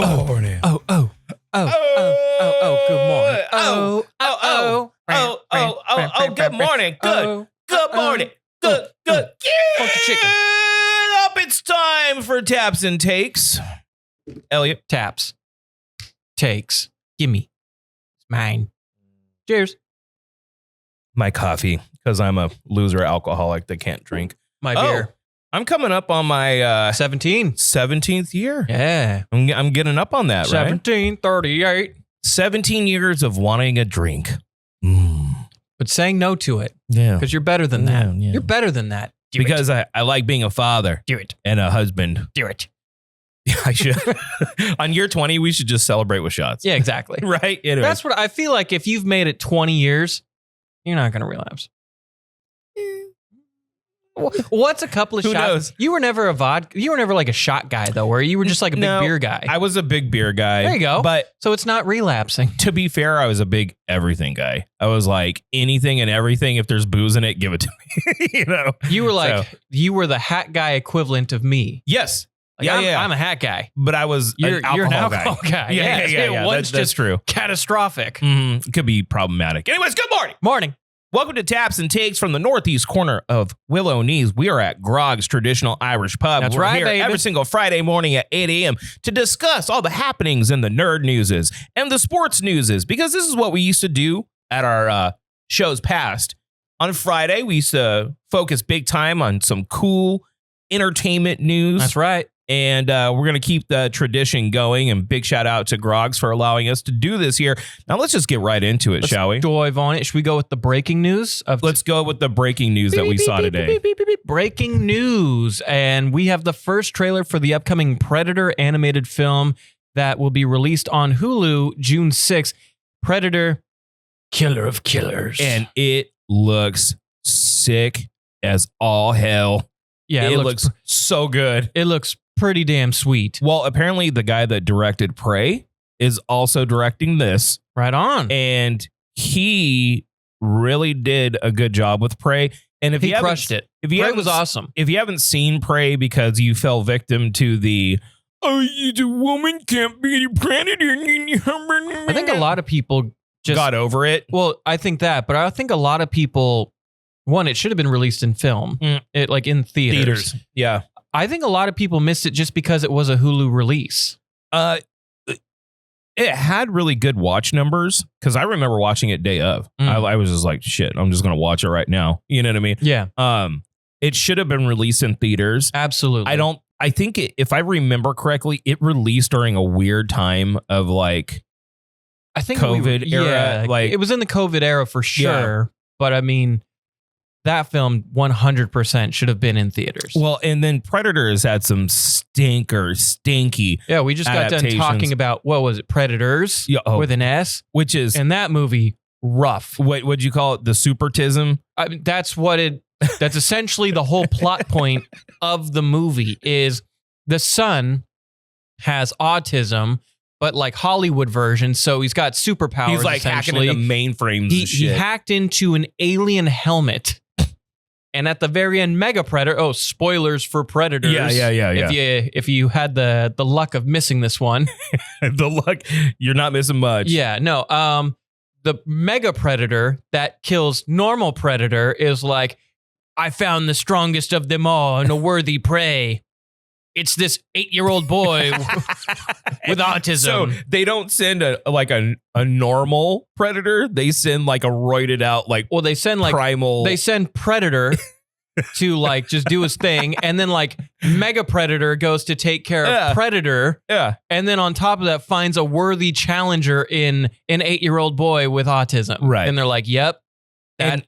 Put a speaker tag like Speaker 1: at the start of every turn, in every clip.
Speaker 1: morning.
Speaker 2: Good morning.
Speaker 1: Good morning. Good morning. Good.
Speaker 2: Funky chicken.
Speaker 1: Up, it's time for Taps and Takes. Elliot.
Speaker 2: Taps. Takes. Gimme. It's mine. Cheers.
Speaker 1: My coffee, because I'm a loser alcoholic that can't drink.
Speaker 2: My beer.
Speaker 1: I'm coming up on my 17th year.
Speaker 2: Yeah.
Speaker 1: I'm getting up on that, right?
Speaker 2: 1738.
Speaker 1: 17 years of wanting a drink.
Speaker 2: But saying no to it.
Speaker 1: Yeah.
Speaker 2: Because you're better than that.
Speaker 1: Yeah.
Speaker 2: You're better than that.
Speaker 1: Because I like being a father.
Speaker 2: Do it.
Speaker 1: And a husband.
Speaker 2: Do it.
Speaker 1: I should. On year 20, we should just celebrate with shots.
Speaker 2: Yeah, exactly.
Speaker 1: Right? Anyways.
Speaker 2: That's what I feel like. If you've made it 20 years, you're not going to relapse. What's a couple of
Speaker 1: Who
Speaker 2: shots?
Speaker 1: knows?
Speaker 2: You were never a vodka. You were never like a shot guy though, where you were just like a big beer guy.
Speaker 1: I was a big beer guy.
Speaker 2: There you go.
Speaker 1: But
Speaker 2: so it's not relapsing.
Speaker 1: to be fair, I was a big everything guy. I was like, anything and everything. If there's booze in it, give it to me. You know.
Speaker 2: You were like you were the hat guy equivalent of me.
Speaker 1: Yes.
Speaker 2: Like, I'm a hat guy.
Speaker 1: But I was
Speaker 2: you're an alcohol guy.
Speaker 1: Yeah.
Speaker 2: One's
Speaker 1: That's true.
Speaker 2: Catastrophic.
Speaker 1: Mm-hmm. It could be problematic. Anyways, good morning.
Speaker 2: Morning.
Speaker 1: Welcome to Taps and Takes from the northeast corner of Willow Knees. We are at Groggs Traditional Irish Pub.
Speaker 2: That's
Speaker 1: We're
Speaker 2: right,
Speaker 1: here
Speaker 2: baby.
Speaker 1: every single Friday morning at 8 a.m. to discuss all the happenings in the nerd newses and the sports newses, because this is what we used to do at our shows past. On Friday, we used to focus big time on some cool entertainment news.
Speaker 2: That's right.
Speaker 1: And we're going to keep the tradition going. And big shout out to Groggs for allowing us to do this here. Now, let's just get right into it, shall we?
Speaker 2: Dive on it. Should we go with the breaking news?
Speaker 1: Let's go with the breaking news that we saw today.
Speaker 2: Breaking news. And we have the first trailer for the upcoming Predator animated film that will be released on Hulu June 6th. Predator, Killer of Killers.
Speaker 1: And it looks sick as all hell.
Speaker 2: Yeah,
Speaker 1: it looks so good.
Speaker 2: It looks pretty damn sweet.
Speaker 1: Well, apparently the guy that directed Prey is also directing this.
Speaker 2: Right on.
Speaker 1: And he really did a good job with Prey. And if
Speaker 2: he crushed it. Prey was awesome.
Speaker 1: If you haven't seen Prey because you fell victim to the the woman can't be a predator.
Speaker 2: I think a lot of people just
Speaker 1: got over it.
Speaker 2: Well, I think that, but I think a lot of people, one, it should have been released in film, it like in theaters.
Speaker 1: Yeah.
Speaker 2: I think a lot of people missed it just because it was a Hulu release.
Speaker 1: It had really good watch numbers because I remember watching it day of. I was just like, shit, I'm just going to watch it right now. You know what I mean?
Speaker 2: Yeah.
Speaker 1: It should have been released in theaters.
Speaker 2: Absolutely.
Speaker 1: I think if I remember correctly, it released during a weird time of like,
Speaker 2: I think
Speaker 1: COVID era.
Speaker 2: Yeah,
Speaker 1: like
Speaker 2: it was in the COVID era for sure. Yeah. But I mean, that film 100% should have been in theaters.
Speaker 1: Well, and then Predator has had some stinky.
Speaker 2: Yeah, we just got done talking about, what was it, Predators with an S?
Speaker 1: Which is...
Speaker 2: And that movie, rough.
Speaker 1: What'd you call it? The supertism?
Speaker 2: I mean, that's essentially the whole plot point of the movie is the son has autism, but like Hollywood version. So he's got superpowers.
Speaker 1: He's like hacking into mainframes.
Speaker 2: He hacked into an alien helmet. And at the very end, Mega Predator. Oh, spoilers for Predators.
Speaker 1: Yeah.
Speaker 2: If you had the luck of missing this one,
Speaker 1: the luck, you're not missing much.
Speaker 2: Yeah, no. The Mega Predator that kills normal Predator is like, I found the strongest of them all and a worthy prey. It's this 8-year-old boy with autism.
Speaker 1: So they don't send a normal predator. They send like a roided out
Speaker 2: they send like
Speaker 1: primal.
Speaker 2: They send Predator to like just do his thing, and then like Mega Predator goes to take care of Predator.
Speaker 1: Yeah,
Speaker 2: and then on top of that finds a worthy challenger in an 8-year-old boy with autism.
Speaker 1: Right,
Speaker 2: and they're like, "Yep, that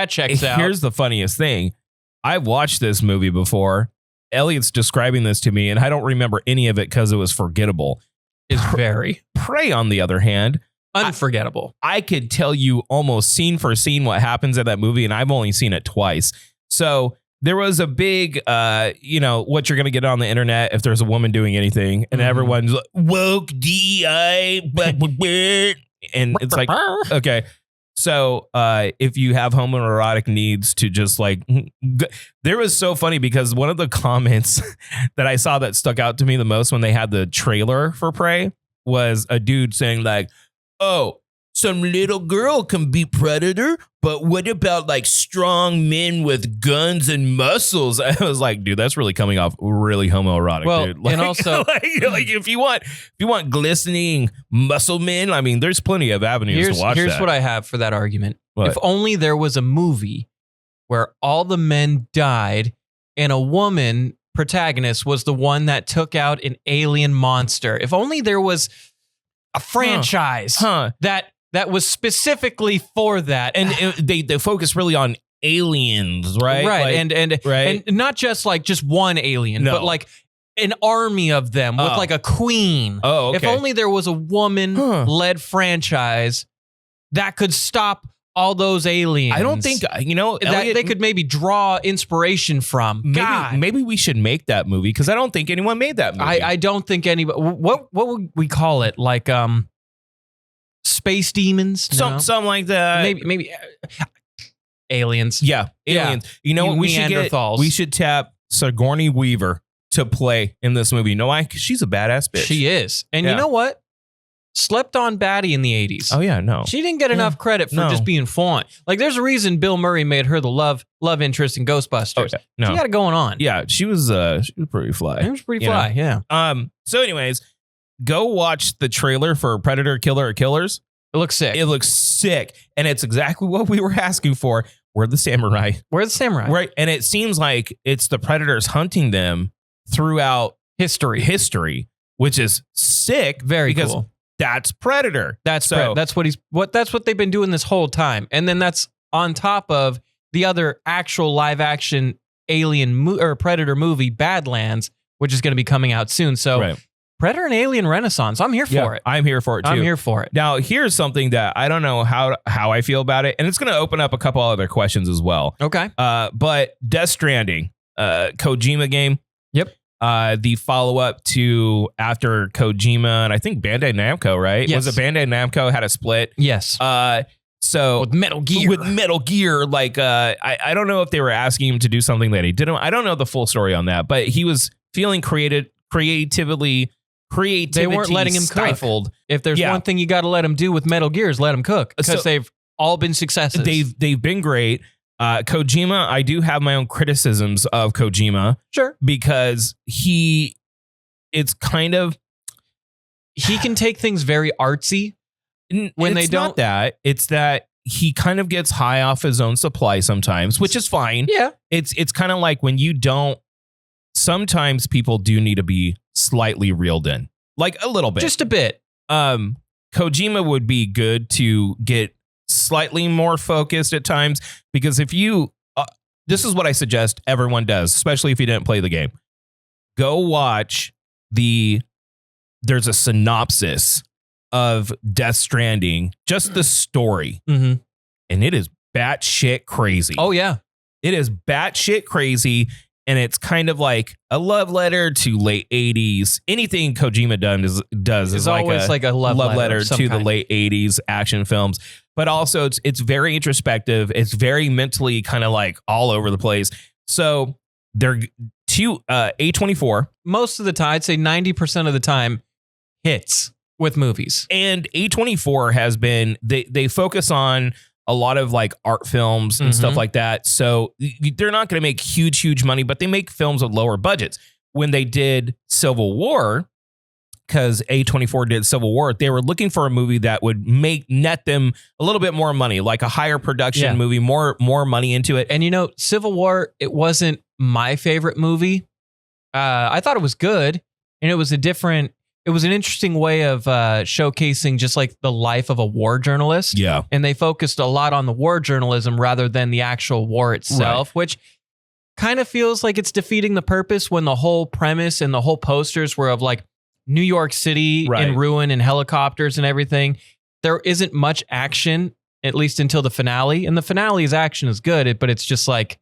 Speaker 2: checks out."
Speaker 1: Here's the funniest thing: I've watched this movie before. Elliot's describing this to me, and I don't remember any of it because it was forgettable.
Speaker 2: Is very
Speaker 1: Prey, on the other hand,
Speaker 2: unforgettable.
Speaker 1: I could tell you almost scene for scene what happens in that movie, and I've only seen it twice. So there was a big, what you're going to get on the internet if there's a woman doing anything, and everyone's like, woke DI, and it's like, okay. So if you have homoerotic needs to just like, there was so funny because one of the comments that I saw that stuck out to me the most when they had the trailer for Prey was a dude saying like, oh, some little girl can be Predator, but what about like strong men with guns and muscles? I was like, dude, that's really coming off really homoerotic,
Speaker 2: well,
Speaker 1: dude. Like,
Speaker 2: and also,
Speaker 1: like if you want glistening muscle men, I mean, there's plenty of avenues to watch.
Speaker 2: Here's
Speaker 1: that.
Speaker 2: what I have for that argument.
Speaker 1: What?
Speaker 2: If only there was a movie where all the men died and a woman protagonist was the one that took out an alien monster. If only there was a franchise that was specifically for that.
Speaker 1: And they focus really on aliens, right?
Speaker 2: Right.
Speaker 1: Like,
Speaker 2: and not just like just one alien, but like an army of them with like a queen.
Speaker 1: Oh, okay.
Speaker 2: If only there was a woman-led franchise that could stop all those aliens.
Speaker 1: I don't think,
Speaker 2: that
Speaker 1: Elliott,
Speaker 2: they could maybe draw inspiration from.
Speaker 1: Maybe we should make that movie because I don't think anyone made that movie.
Speaker 2: I don't think anybody. What would we call it? Like space demons? No?
Speaker 1: Something like that.
Speaker 2: Maybe aliens.
Speaker 1: Yeah, aliens. You know what we should get?
Speaker 2: Neanderthals.
Speaker 1: We should tap Sigourney Weaver to play in this movie. You know why? 'Cause she's a badass bitch.
Speaker 2: She is. And you know what? Slept on baddie in the 80s.
Speaker 1: Oh yeah, no.
Speaker 2: She didn't get enough credit for just being fun. Like there's a reason Bill Murray made her the love interest in Ghostbusters.
Speaker 1: Okay. No.
Speaker 2: She got it going on.
Speaker 1: Yeah, she was pretty fly.
Speaker 2: It was pretty fly, yeah.
Speaker 1: So anyways, go watch the trailer for Predator Killer or Killers.
Speaker 2: It looks sick.
Speaker 1: It looks sick. And it's exactly what we were asking for. We're the samurai.
Speaker 2: We're the samurai.
Speaker 1: Right. And it seems like it's the predators hunting them throughout history, which is sick.
Speaker 2: Very cool.
Speaker 1: That's Predator.
Speaker 2: That's what they've been doing this whole time. And then that's on top of the other actual live action alien or Predator movie, Badlands, which is going to be coming out soon. So Predator and Alien Renaissance. I'm here for it.
Speaker 1: I'm here for it too.
Speaker 2: I'm here for it.
Speaker 1: Now, here's something that I don't know how I feel about it. And it's going to open up a couple other questions as well.
Speaker 2: Okay.
Speaker 1: But Death Stranding, Kojima game.
Speaker 2: Yep.
Speaker 1: The follow-up to after Kojima and I think Bandai Namco, right?
Speaker 2: Yes.
Speaker 1: Was it Bandai Namco had a split?
Speaker 2: Yes.
Speaker 1: So
Speaker 2: with Metal Gear,
Speaker 1: like I don't know if they were asking him to do something that he didn't. I don't know the full story on that, but he was feeling creativity. They weren't letting him
Speaker 2: stifled. Cook. If there's one thing you got to let him do with Metal Gear is let him cook because they've all been successes.
Speaker 1: They've been great. Kojima, I do have my own criticisms of Kojima.
Speaker 2: Sure.
Speaker 1: Because it's kind of...
Speaker 2: He can take things very artsy when they don't.
Speaker 1: Not that. It's that he kind of gets high off his own supply sometimes, which is fine.
Speaker 2: Yeah.
Speaker 1: It's kind of like when you don't... Sometimes people do need to be slightly reeled in. Like a little bit.
Speaker 2: Just a bit.
Speaker 1: Kojima would be good to get slightly more focused at times because if you this is what I suggest everyone does, especially if you didn't play the game. Go watch there's a synopsis of Death Stranding, just the story.
Speaker 2: Mm-hmm.
Speaker 1: And it is batshit crazy.
Speaker 2: Oh yeah.
Speaker 1: It is batshit crazy. And it's kind of like a love letter to late 80s. Anything Kojima does is
Speaker 2: always like a love letter
Speaker 1: to the late 80s action films. But also it's very introspective. It's very mentally kind of like all over the place. So they're A24.
Speaker 2: Most of the time, I'd say 90% of the time, hits with movies.
Speaker 1: And A24 has been, they focus on a lot of like art films and stuff like that. So they're not going to make huge money, but they make films with lower budgets. When they did Civil War, because A24 did Civil War, they were looking for a movie that would net them a little bit more money, like a higher production movie, more money into it.
Speaker 2: And Civil War, it wasn't my favorite movie. I thought it was good, and it was an interesting way of showcasing just like the life of a war journalist.
Speaker 1: Yeah.
Speaker 2: And they focused a lot on the war journalism rather than the actual war itself, which kind of feels like it's defeating the purpose when the whole premise and the whole posters were of like New York City in ruin and helicopters and everything. There isn't much action, at least until the finale. And the finale's action is good, but it's just like,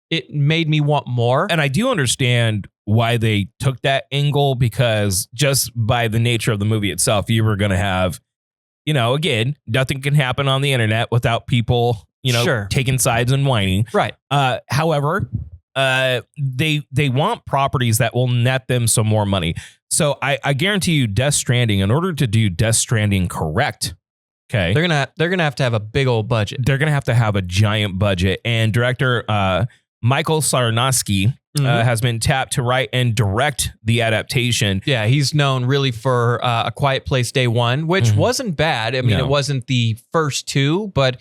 Speaker 2: it made me want more.
Speaker 1: And I do understand why they took that angle, because just by the nature of the movie itself, you were going to have again, nothing can happen on the internet without people,
Speaker 2: Sure.
Speaker 1: taking sides and whining.
Speaker 2: Right.
Speaker 1: However, they want properties that will net them some more money. So I guarantee you, Death Stranding, in order to do Death Stranding correct, okay,
Speaker 2: They're gonna have to have a big old budget.
Speaker 1: they're gonna have to have a giant budget. And director Michael Sarnowski has been tapped to write and direct the adaptation.
Speaker 2: Yeah, he's known really for A Quiet Place Day One, which wasn't bad. I mean,
Speaker 1: No.
Speaker 2: it wasn't the first two, but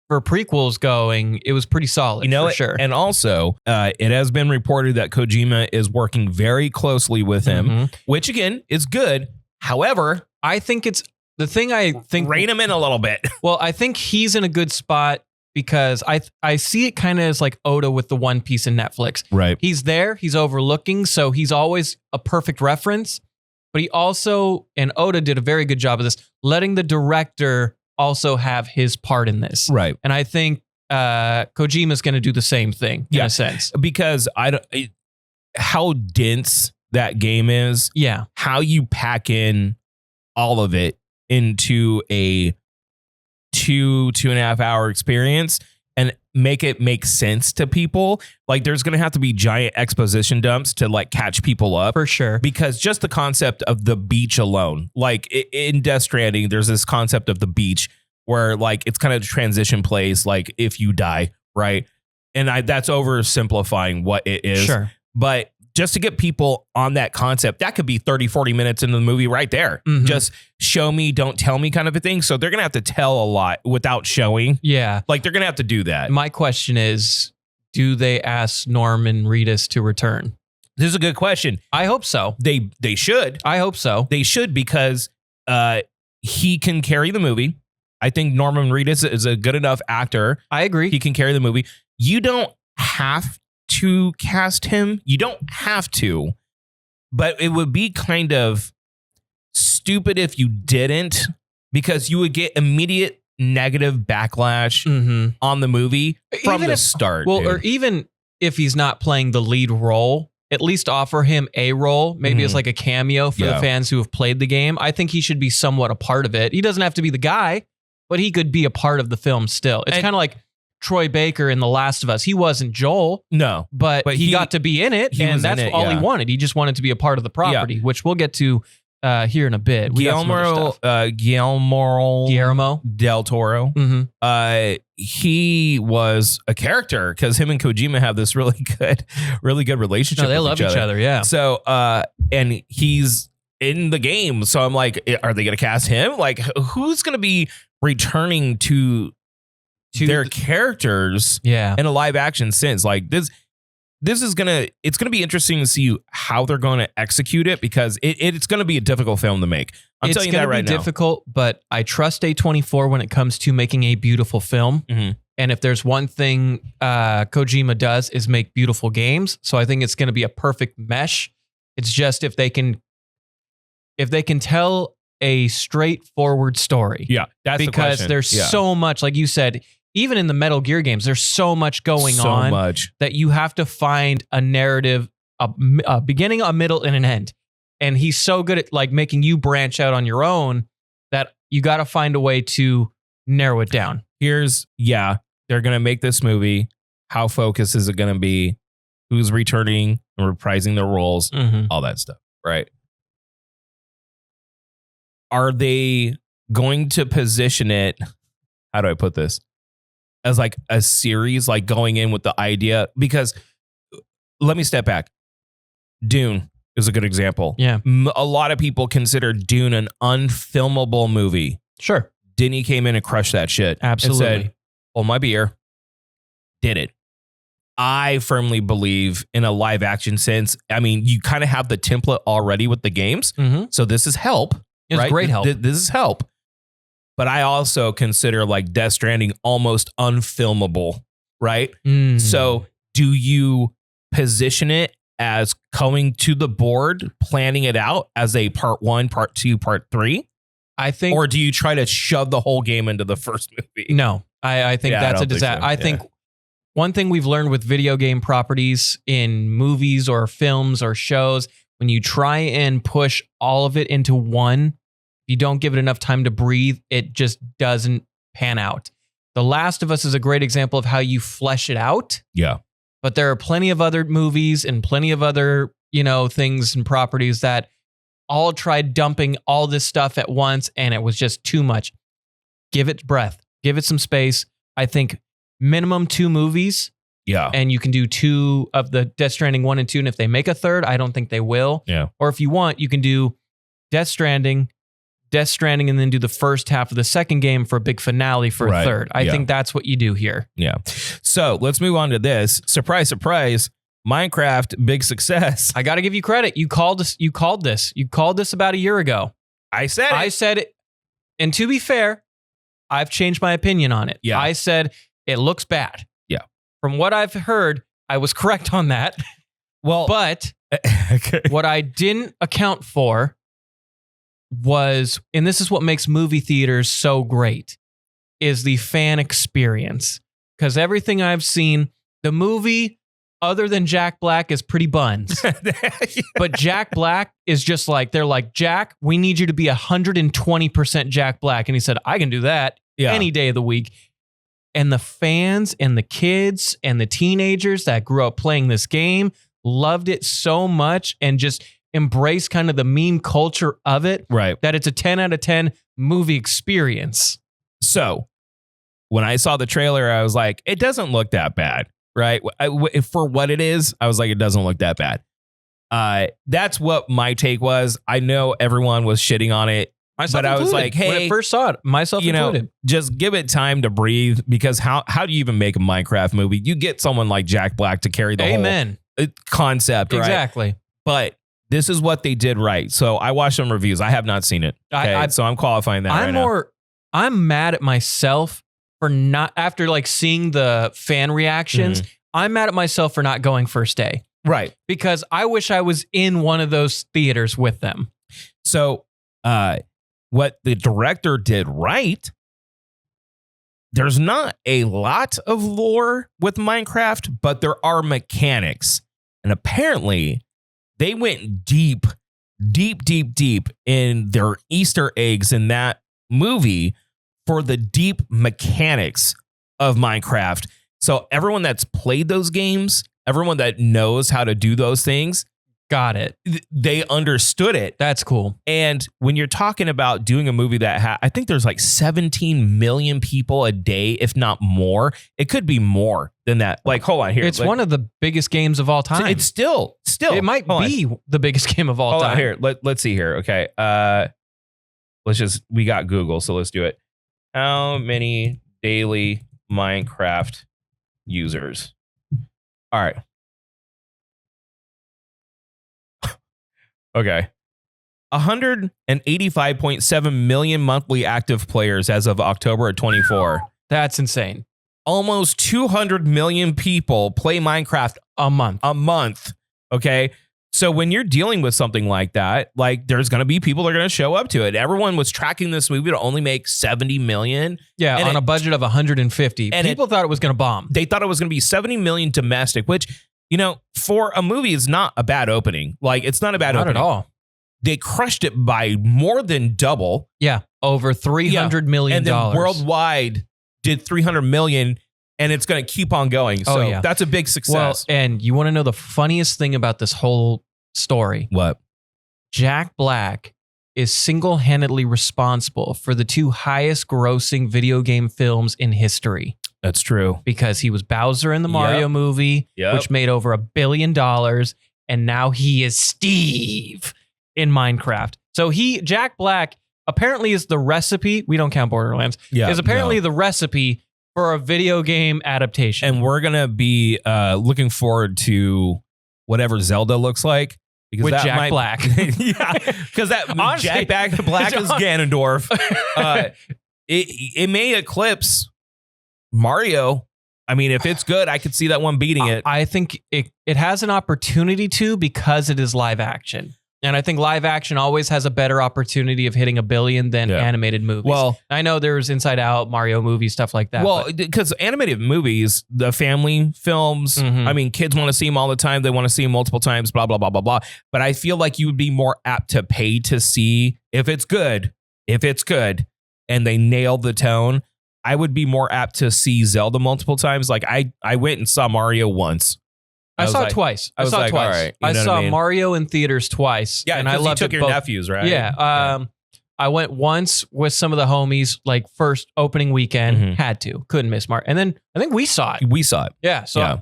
Speaker 2: for prequels going, it was pretty solid. For sure.
Speaker 1: And also, it has been reported that Kojima is working very closely with him, which again is good. However,
Speaker 2: I think it's the thing. I think
Speaker 1: rein him in a little bit.
Speaker 2: Well, I think he's in a good spot because I see it kind of as like Oda with the One Piece in Netflix.
Speaker 1: Right.
Speaker 2: He's there, he's overlooking, so he's always a perfect reference. But he also, and Oda did a very good job of this, letting the director also have his part in this.
Speaker 1: Right.
Speaker 2: And I think Kojima's going to do the same thing in a sense.
Speaker 1: Because how dense that game is.
Speaker 2: Yeah.
Speaker 1: How you pack in all of it into a 2.5 hour experience and make it make sense to people. Like there's going to have to be giant exposition dumps to like catch people up.
Speaker 2: For sure.
Speaker 1: Because just the concept of the beach alone, like in Death Stranding, there's this concept of the beach where like it's kind of a transition place. Like if you die, right? And that's oversimplifying what it is.
Speaker 2: Sure.
Speaker 1: But just to get people on that concept, that could be 30, 40 minutes into the movie right there. Just show me, don't tell me kind of a thing. So they're going to have to tell a lot without showing.
Speaker 2: Yeah.
Speaker 1: Like they're going to have to do that.
Speaker 2: My question is, do they ask Norman Reedus to return?
Speaker 1: This is a good question.
Speaker 2: I hope so.
Speaker 1: They should.
Speaker 2: I hope so.
Speaker 1: They should because he can carry the movie. I think Norman Reedus is a good enough actor.
Speaker 2: I agree.
Speaker 1: He can carry the movie. You don't have to cast him. You don't have to, but it would be kind of stupid if you didn't, because you would get immediate negative backlash on the movie from the start.
Speaker 2: Well, or even if he's not playing the lead role, at least offer him a role, maybe as like a cameo for the fans who have played the game. I think he should be somewhat a part of it. He doesn't have to be the guy, but he could be a part of the film still. It's kind of like Troy Baker in The Last of Us. He wasn't Joel.
Speaker 1: No.
Speaker 2: But he got to be in it, and that's all he wanted. He just wanted to be a part of the property, which we'll get to here in a bit.
Speaker 1: Guillermo del Toro. He was a character because him and Kojima have this really good relationship.
Speaker 2: No, they love each other. Yeah.
Speaker 1: So, and he's in the game. So I'm like, are they going to cast him? Like, who's going to be returning to their characters in a live action sense? Like this is it's gonna be interesting to see how they're going to execute it, because it's going to be a difficult film to make. I'm telling you that right now.
Speaker 2: It's going to be difficult, but I trust A24 when it comes to making a beautiful film. And if there's one thing Kojima does is make beautiful games. So I think it's going to be a perfect mesh. It's just if they can tell a straightforward story.
Speaker 1: Yeah, that's
Speaker 2: because
Speaker 1: the question.
Speaker 2: There's so much, like you said, even in the Metal Gear games, there's so much going on that you have to find a narrative, a beginning, a middle, and an end. And he's so good at like making you branch out on your own that you got to find a way to narrow it down.
Speaker 1: They're going to make this movie. How focused is it going to be? Who's returning and reprising their roles? All that stuff, right? Are they going to position it? How do I put this? As like a series, like going in with the idea, because let me step back. Dune is a good example.
Speaker 2: Yeah.
Speaker 1: A lot of people consider Dune an unfilmable movie.
Speaker 2: Sure.
Speaker 1: Denny came in and crushed that shit.
Speaker 2: Absolutely.
Speaker 1: And said, hold my beer. Did it. I firmly believe in a live action sense. I mean, you kind of have the template already with the games. So this is help.
Speaker 2: It's great help.
Speaker 1: This is help. But I also consider like Death Stranding almost unfilmable, right? So do you position it as coming to the board, planning it out as a part 1, part 2, part 3?
Speaker 2: I think.
Speaker 1: Or do you try to shove the whole game into the first movie?
Speaker 2: No, I think that's a disaster. I think one thing we've learned with video game properties in movies or films or shows, when you try and push all of it into one you don't give it enough time to breathe, it just doesn't pan out. The Last of Us is a great example of how you flesh it out.
Speaker 1: Yeah.
Speaker 2: But there are plenty of other movies and plenty of other, things and properties that all tried dumping all this stuff at once, and it was just too much. Give it breath. Give it some space. I think minimum 2 movies.
Speaker 1: Yeah.
Speaker 2: And you can do 2 of the Death Stranding 1 and 2. And if they make a third, I don't think they will.
Speaker 1: Yeah.
Speaker 2: Or if you want, you can do Death Stranding, and then do the first half of the second game for a big finale for a third. I think that's what you do here.
Speaker 1: Yeah. So let's move on to this. Surprise, surprise. Minecraft, big success.
Speaker 2: I got to give you credit. You called this. You called this about a year ago.
Speaker 1: I said it.
Speaker 2: And to be fair, I've changed my opinion on it.
Speaker 1: Yeah.
Speaker 2: I said it looks bad.
Speaker 1: Yeah.
Speaker 2: From what I've heard, I was correct on that.
Speaker 1: Well,
Speaker 2: but
Speaker 1: okay.
Speaker 2: What I didn't account for was, and this is what makes movie theaters so great, is the fan experience. Because everything I've seen, the movie, other than Jack Black, is pretty buns. But Jack Black is just like, they're like, Jack, we need you to be 120% Jack Black. And he said, I can do that any day of the week. And the fans and the kids and the teenagers that grew up playing this game loved it so much and just embrace kind of the meme culture of it,
Speaker 1: right?
Speaker 2: That it's a 10 out of 10 movie experience.
Speaker 1: So when I saw the trailer, I was like, it doesn't look that bad, right? For what it is, I was like, it doesn't look that bad. That's what my take was. I know everyone was shitting on it, but I was like, hey,
Speaker 2: when I first saw it, myself included,
Speaker 1: just give it time to breathe, because how do you even make a Minecraft movie? You get someone like Jack Black to carry the whole concept, right?
Speaker 2: Exactly.
Speaker 1: But this is what they did right. So I watched some reviews. I have not seen it. Okay? So I'm qualifying that now.
Speaker 2: I'm mad at myself for not, after like seeing the fan reactions, I'm mad at myself for not going first day.
Speaker 1: Right.
Speaker 2: Because I wish I was in one of those theaters with them.
Speaker 1: So what the director did right, there's not a lot of lore with Minecraft, but there are mechanics. And apparently they went deep in their Easter eggs in that movie for the deep mechanics of Minecraft. So everyone that's played those games, everyone that knows how to do those things,
Speaker 2: got it.
Speaker 1: They understood it.
Speaker 2: That's cool.
Speaker 1: And when you're talking about doing a movie that I think there's like 17 million people a day, if not more. It could be more than that. Like, hold on here.
Speaker 2: It's one of the biggest games of all time.
Speaker 1: It's still.
Speaker 2: It might be the biggest game of all time.
Speaker 1: Here, let's see here. Okay. We got Google, so let's do it. How many daily Minecraft users? All right. Okay. 185.7 million monthly active players as of October 24.
Speaker 2: That's insane.
Speaker 1: Almost 200 million people play Minecraft
Speaker 2: a month.
Speaker 1: Okay. So when you're dealing with something like that, like there's going to be people that are going to show up to it. Everyone was tracking this movie to only make 70 million.
Speaker 2: Yeah. And on a budget of 150. And people thought it was going to bomb.
Speaker 1: They thought it was going to be 70 million domestic, which, for a movie is not a bad opening. Like it's not a bad opening.
Speaker 2: Not at all.
Speaker 1: They crushed it by more than double.
Speaker 2: Yeah. Over $300 million.
Speaker 1: And then worldwide did 300 million. And it's going to keep on going. So that's a big success.
Speaker 2: Well, and you want to know the funniest thing about this whole story?
Speaker 1: What?
Speaker 2: Jack Black is single-handedly responsible for the 2 highest grossing video game films in history.
Speaker 1: That's true.
Speaker 2: Because he was Bowser in the Mario movie, which made over $1 billion. And now he is Steve in Minecraft. So Jack Black apparently is the recipe. We don't count Borderlands. Is apparently the recipe for a video game adaptation.
Speaker 1: And we're going to be looking forward to whatever Zelda looks like. Because
Speaker 2: with Jack Black.
Speaker 1: Yeah. Because Jack Black is Ganondorf. It may eclipse Mario. I mean, if it's good, I could see that one beating it.
Speaker 2: I think it has an opportunity to, because it is live action. And I think live action always has a better opportunity of hitting $1 billion than animated movies. Well, I know there's Inside Out, Mario movies, stuff like that.
Speaker 1: Well, because animated movies, the family films, I mean, kids want to see them all the time. They want to see them multiple times, blah, blah, blah, blah, blah. But I feel like you would be more apt to pay to see if it's good. if it's good and they nail the tone, I would be more apt to see Zelda multiple times. Like I went and saw Mario once.
Speaker 2: I saw it twice.
Speaker 1: I saw it twice.
Speaker 2: All right, I saw Mario in theaters twice.
Speaker 1: Yeah,
Speaker 2: and I loved
Speaker 1: you took
Speaker 2: it
Speaker 1: your
Speaker 2: both.
Speaker 1: nephews, right?
Speaker 2: Yeah. I went once with some of the homies, like first opening weekend.
Speaker 1: Mhm.
Speaker 2: Had to. Couldn't miss Mario. And then I think we saw it.
Speaker 1: We saw it.
Speaker 2: Yeah. So
Speaker 1: Yeah.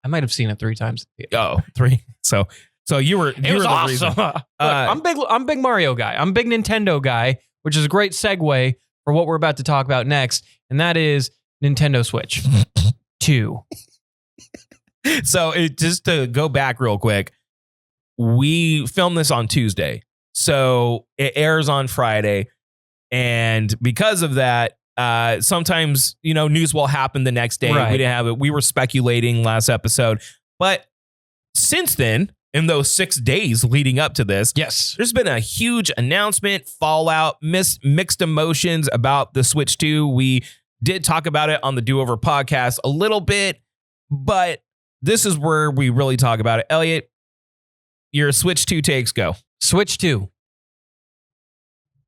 Speaker 2: I might have seen it 3 times.
Speaker 1: Oh, 3. So you were
Speaker 2: It was
Speaker 1: the
Speaker 2: awesome.
Speaker 1: reason.
Speaker 2: Look, I'm a big Mario guy. I'm a big Nintendo guy, which is a great segue for what we're about to talk about next, and that is Nintendo Switch 2.
Speaker 1: So just to go back real quick, we filmed this on Tuesday. So it airs on Friday. And because of that, sometimes, news will happen the next day.
Speaker 2: Right.
Speaker 1: We didn't have it. We were speculating last episode. But since then, in those 6 days leading up to this,
Speaker 2: Yes.
Speaker 1: there's been a huge announcement, fallout, mixed emotions about the Switch 2. We did talk about it on the Do Over podcast a little bit, but this is where we really talk about it. Elliot, your Switch 2 takes, go.
Speaker 2: Switch 2.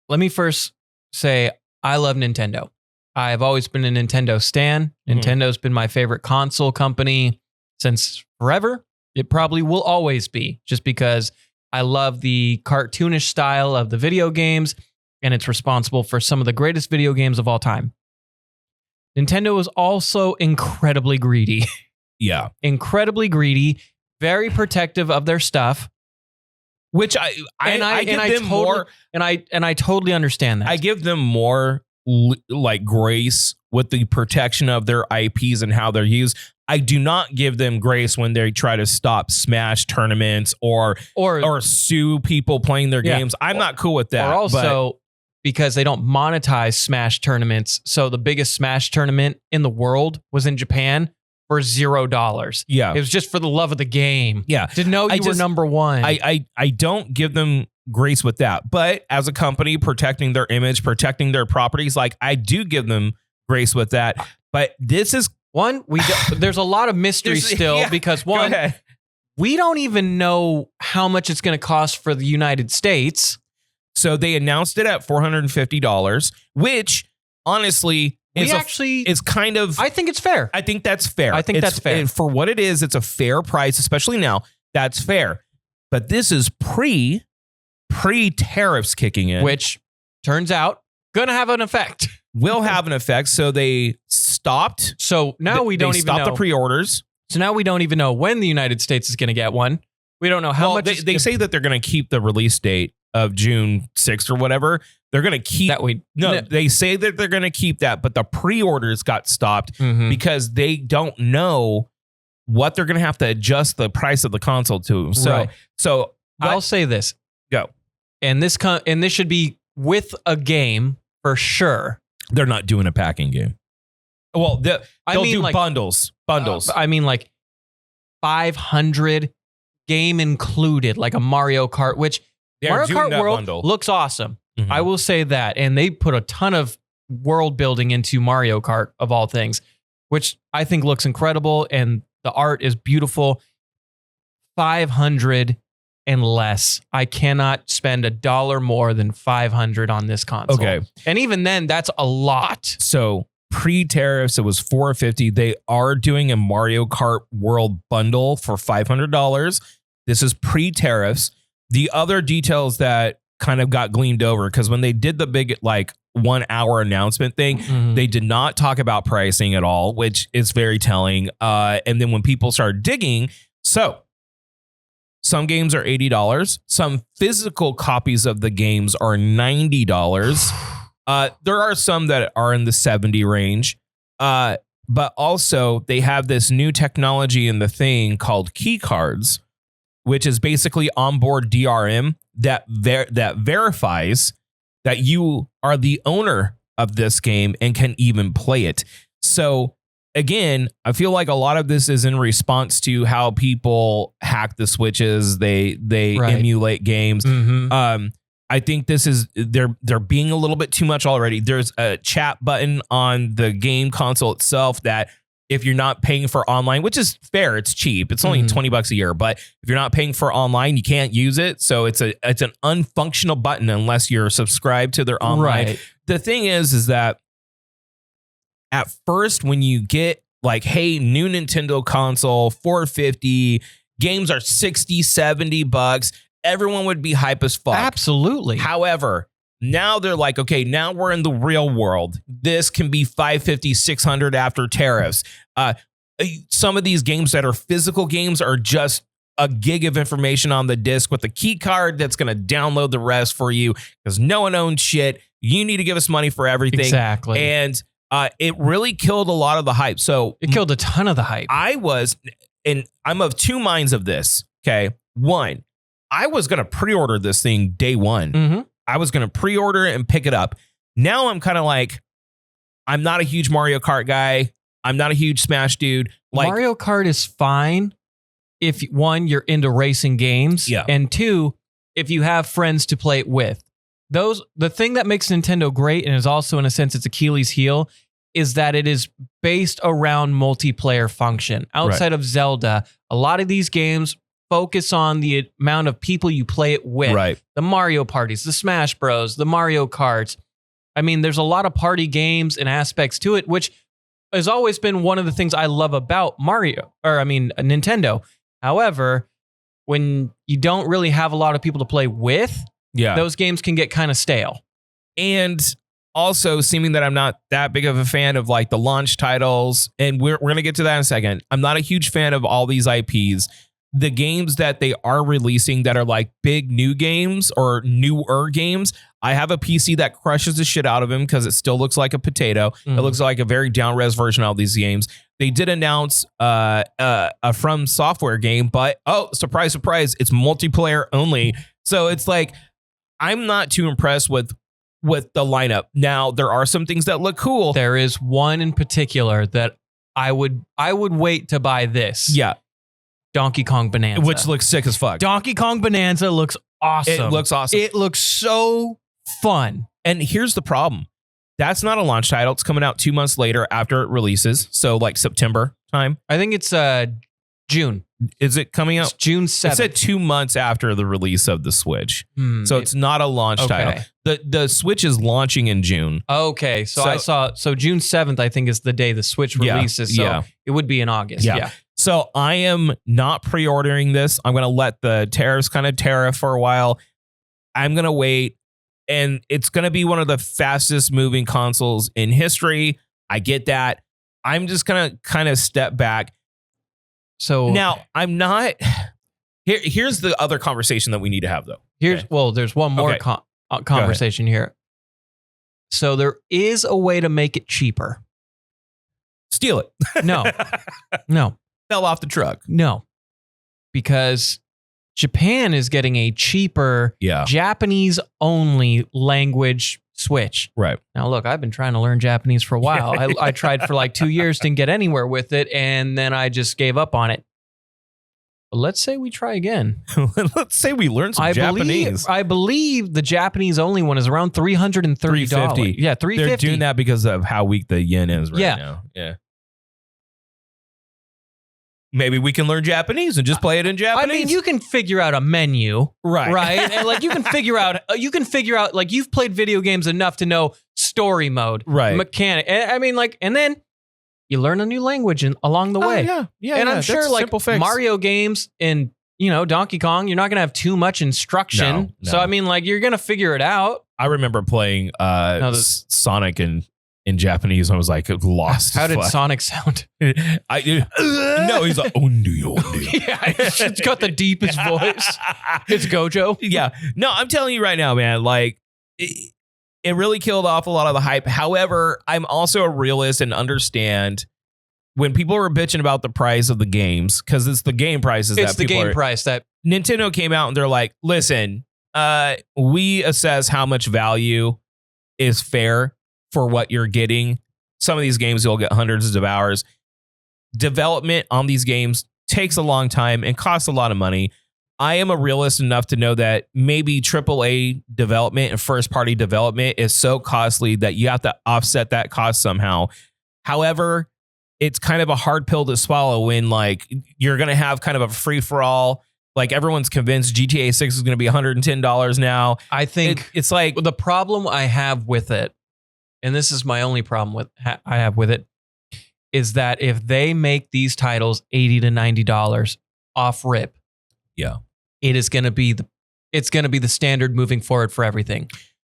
Speaker 2: Let me first say I love Nintendo. I've always been a Nintendo stan.
Speaker 1: Mhm.
Speaker 2: Nintendo's been my favorite console company since forever. It probably will always be, just because I love the cartoonish style of the video games, and it's responsible for some of the greatest video games of all time. Nintendo is also incredibly greedy.
Speaker 1: Yeah.
Speaker 2: Incredibly greedy, very protective of their stuff.
Speaker 1: Which I give them more.
Speaker 2: And I totally understand that.
Speaker 1: I give them more like grace with the protection of their IPs and how they're used. I do not give them grace when they try to stop Smash tournaments or sue people playing their games. I'm not cool with that.
Speaker 2: Or also because they don't monetize Smash tournaments. So the biggest Smash tournament in the world was in Japan for $0.
Speaker 1: Yeah.
Speaker 2: It was just for the love of the game.
Speaker 1: Yeah.
Speaker 2: To know you were number one.
Speaker 1: I don't give them grace with that. But as a company protecting their image, protecting their properties, like I do give them grace with that. But this is
Speaker 2: there's a lot of mystery still because we don't even know how much it's going to cost for the United States.
Speaker 1: So they announced it at $450, which honestly is kind of.
Speaker 2: I think it's fair.
Speaker 1: I think that's fair.
Speaker 2: That's fair.
Speaker 1: And for what it is, it's a fair price, especially now. That's fair. But this is pre tariffs kicking in,
Speaker 2: which turns out going to have an effect.
Speaker 1: Will have an effect. So they stopped.
Speaker 2: So now we don't even know.
Speaker 1: Stopped the pre-orders.
Speaker 2: So now we don't even know when the United States is going to get one. We don't know how much.
Speaker 1: They say that they're going to keep the release date of June 6th or whatever. They're going to keep that. They say that they're going to keep that, but the pre-orders got stopped because they don't know what they're going to have to adjust the price of the console to. So
Speaker 2: I'll say this.
Speaker 1: Go.
Speaker 2: And this should be with a game for sure.
Speaker 1: They're not doing a packing game. Well, they'll do
Speaker 2: like,
Speaker 1: bundles.
Speaker 2: I mean, like 500 game included, like a Mario Kart, which Mario Kart World bundle looks awesome. Mm-hmm. I will say that. And they put a ton of world building into Mario Kart, of all things, which I think looks incredible. And the art is beautiful. 500 and less. I cannot spend $1 more than 500 on this console.
Speaker 1: Okay.
Speaker 2: And even then, that's a lot.
Speaker 1: So pre-tariffs, it was $450. They are doing a Mario Kart World bundle for $500. This is pre-tariffs. The other details that kind of got gleamed over, because when they did the big 1 hour announcement thing, they did not talk about pricing at all, which is very telling. And then when people started digging, some games are $80. Some physical copies of the games are $90. There are some that are in the $70 range. But also they have this new technology in the thing called key cards, which is basically onboard DRM that verifies that you are the owner of this game and can even play it. So again, I feel like a lot of this is in response to how people hack the Switches. They emulate games. I think this is they're being a little bit too much already. There's a chat button on the game console itself that if you're not paying for online, which is fair, it's cheap. It's only $20 a year, but if you're not paying for online, you can't use it. So it's an unfunctional button unless you're subscribed to their online.
Speaker 2: Right.
Speaker 1: The thing is that at first when you get like, hey, new Nintendo console, $450, games are $60-$70, everyone would be hype as fuck.
Speaker 2: Absolutely.
Speaker 1: However, now they're like, okay, now we're in the real world. This can be $550, $600 after tariffs. Some of these games that are physical games are just a gig of information on the disc with a key card that's going to download the rest for you because no one owns shit. You need to give us money for everything.
Speaker 2: Exactly.
Speaker 1: And it really killed a lot of the hype. So
Speaker 2: it killed a ton of the hype.
Speaker 1: I'm of two minds of this. Okay. One, I was going to pre-order this thing day one.
Speaker 2: Mm-hmm.
Speaker 1: I was going to pre-order it and pick it up. Now I'm kind of like, I'm not a huge Mario Kart guy. I'm not a huge Smash dude. Like,
Speaker 2: Mario Kart is fine if, one, you're into racing games, and two, if you have friends to play it with. The thing that makes Nintendo great, and is also in a sense its Achilles heel, is that it is based around multiplayer function. Outside of Zelda, a lot of these games focus on the amount of people you play it with.
Speaker 1: Right.
Speaker 2: The Mario parties, the Smash Bros, the Mario Karts. I mean, there's a lot of party games and aspects to it, which has always been one of the things I love about Nintendo. However, when you don't really have a lot of people to play with, those games can get kind of stale.
Speaker 1: And also, seeming that I'm not that big of a fan of like the launch titles, and we're going to get to that in a second. I'm not a huge fan of all these IPs. The games that they are releasing that are like big new games or newer games, I have a PC that crushes the shit out of them because it still looks like a potato. It looks like a very down-res version of these games. They did announce a From Software game, but surprise, surprise, it's multiplayer only. So it's like, I'm not too impressed with the lineup. Now, there are some things that look cool.
Speaker 2: There is one in particular that I would wait to buy this.
Speaker 1: Yeah.
Speaker 2: Donkey Kong Bonanza.
Speaker 1: Which looks sick as fuck.
Speaker 2: Donkey Kong Bonanza looks awesome.
Speaker 1: It looks awesome.
Speaker 2: It looks so fun.
Speaker 1: And here's the problem. That's not a launch title. It's coming out 2 months later after it releases. So like September time.
Speaker 2: I think it's June.
Speaker 1: Is it coming out?
Speaker 2: It's June 7th.
Speaker 1: It said 2 months after the release of the Switch. So it's not a launch title. The Switch is launching in June.
Speaker 2: Okay. So I saw, June 7th, I think, is the day the Switch releases. So it would be in August. Yeah.
Speaker 1: So I am not pre-ordering this. I'm going to let the tariffs kind of tariff for a while. I'm going to wait. And it's going to be one of the fastest moving consoles in history. I get that. I'm just going to kind of step back.
Speaker 2: So
Speaker 1: now I'm not. Here's the other conversation that we need to have, though.
Speaker 2: There's one more conversation here. So there is a way to make it cheaper.
Speaker 1: Steal it.
Speaker 2: No.
Speaker 1: Fell off the truck.
Speaker 2: No. Because Japan is getting a cheaper Japanese only language Switch.
Speaker 1: Right.
Speaker 2: Now, look, I've been trying to learn Japanese for a while. I tried for like 2 years, didn't get anywhere with it, and then I just gave up on it. But let's say we try again.
Speaker 1: Let's say we learn some Japanese.
Speaker 2: I believe the Japanese only one is around $330.
Speaker 1: $350.
Speaker 2: Yeah, $350.
Speaker 1: They're doing that because of how weak the yen is right now. Yeah. Maybe we can learn Japanese and just play it in Japanese.
Speaker 2: I mean, you can figure out a menu,
Speaker 1: right?
Speaker 2: And like you can figure out like you've played video games enough to know story mode,
Speaker 1: right?
Speaker 2: Mechanic. I mean, like, and then you learn a new language along the way. And I'm sure like Mario games and Donkey Kong, you're not gonna have too much instruction.
Speaker 1: No.
Speaker 2: So I mean, like, you're gonna figure it out.
Speaker 1: I remember playing Sonic in Japanese. I was like lost.
Speaker 2: How did Sonic sound?
Speaker 1: No, he's like
Speaker 2: yeah, it's got the deepest voice. It's Gojo.
Speaker 1: Yeah. No, I'm telling you right now, man, like it really killed off a lot of the hype. However, I'm also a realist and understand when people were bitching about the price of the games, because it's the game prices
Speaker 2: price that
Speaker 1: Nintendo came out and they're like, listen, we assess how much value is fair for what you're getting. Some of these games you'll get hundreds of hours. Development on these games takes a long time and costs a lot of money. I am a realist enough to know that maybe AAA development and first party development is so costly that you have to offset that cost somehow. However, it's kind of a hard pill to swallow when like you're going to have kind of a free for all. Like everyone's convinced GTA 6 is going to be $110 now.
Speaker 2: I think
Speaker 1: it's like
Speaker 2: the problem I have with it, and this is my only problem I have with it, is that if they make these titles $80 to $90 off rip, it is going to be the standard moving forward for everything.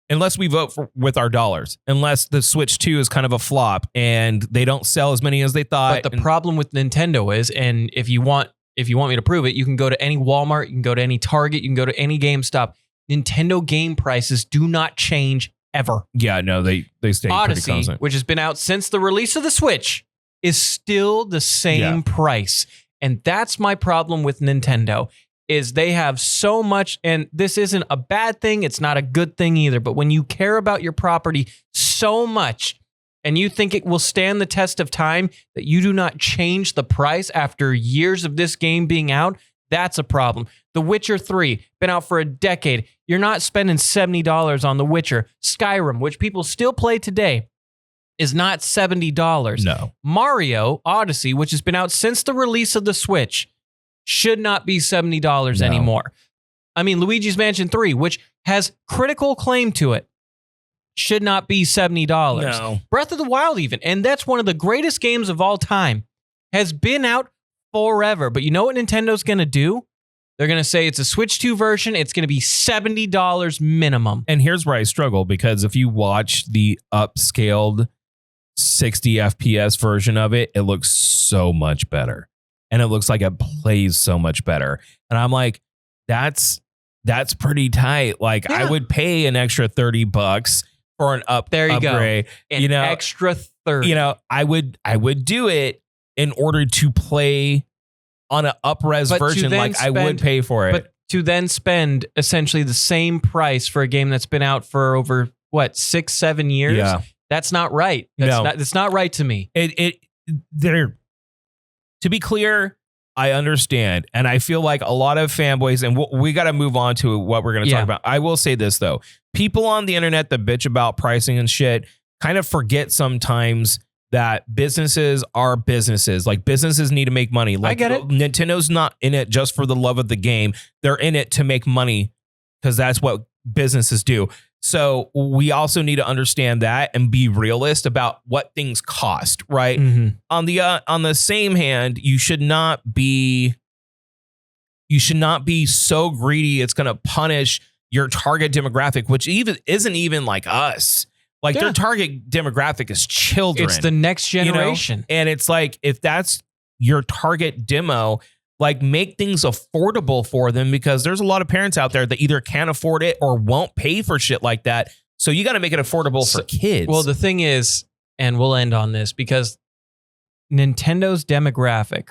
Speaker 1: Unless we vote with our dollars, unless the Switch 2 is kind of a flop and they don't sell as many as they thought.
Speaker 2: But the problem with Nintendo is, and if you want me to prove it, you can go to any Walmart, you can go to any Target, you can go to any GameStop. Nintendo game prices do not change ever.
Speaker 1: Yeah, no, they stay
Speaker 2: Odyssey,
Speaker 1: pretty constant.
Speaker 2: which has been out since the release of the Switch, is still the same price. And that's my problem with Nintendo, is they have so much, and this isn't a bad thing, it's not a good thing either, but when you care about your property so much and you think it will stand the test of time, that you do not change the price after years of this game being out, that's a problem. The Witcher 3, been out for a decade. You're not spending $70 on The Witcher. Skyrim, which people still play today, is not $70.
Speaker 1: No.
Speaker 2: Mario Odyssey, which has been out since the release of the Switch, should not be $70 anymore. I mean, Luigi's Mansion 3, which has critical acclaim to it, should not be $70.
Speaker 1: No.
Speaker 2: Breath of the Wild even, and that's one of the greatest games of all time, has been out forever. But you know what Nintendo's going to do? They're going to say it's a Switch 2 version. It's going to be $70 minimum.
Speaker 1: And here's where I struggle, because if you watch the upscaled 60 FPS version of it, it looks so much better. And it looks like it plays so much better. And I'm like, that's pretty tight. Like I would pay an extra $30 for an upgrade.
Speaker 2: Go. An extra 30.
Speaker 1: I would do it in order to play on an up-res version. Like I would pay for it.
Speaker 2: But to then spend essentially the same price for a game that's been out for over 6-7 years.
Speaker 1: Yeah.
Speaker 2: That's not right. That's not right to me.
Speaker 1: To be clear, I understand. And I feel like a lot of fanboys, and we got to move on to what we're going to talk about. I will say this, though. People on the internet that bitch about pricing and shit kind of forget sometimes that businesses are businesses. Like businesses need to make money. Like,
Speaker 2: I get it.
Speaker 1: Nintendo's not in it just for the love of the game. They're in it to make money because that's what businesses do. So we also need to understand that and be realist about what things cost, right?
Speaker 2: Mm-hmm.
Speaker 1: On the same hand, you should not be so greedy it's going to punish your target demographic, which isn't even like us. Like their target demographic is children.
Speaker 2: It's the next generation.
Speaker 1: And it's like, if that's your target demo, like make things affordable for them, because there's a lot of parents out there that either can't afford it or won't pay for shit like that. So you got to make it affordable for kids.
Speaker 2: Well, the thing is, and we'll end on this, because Nintendo's demographic,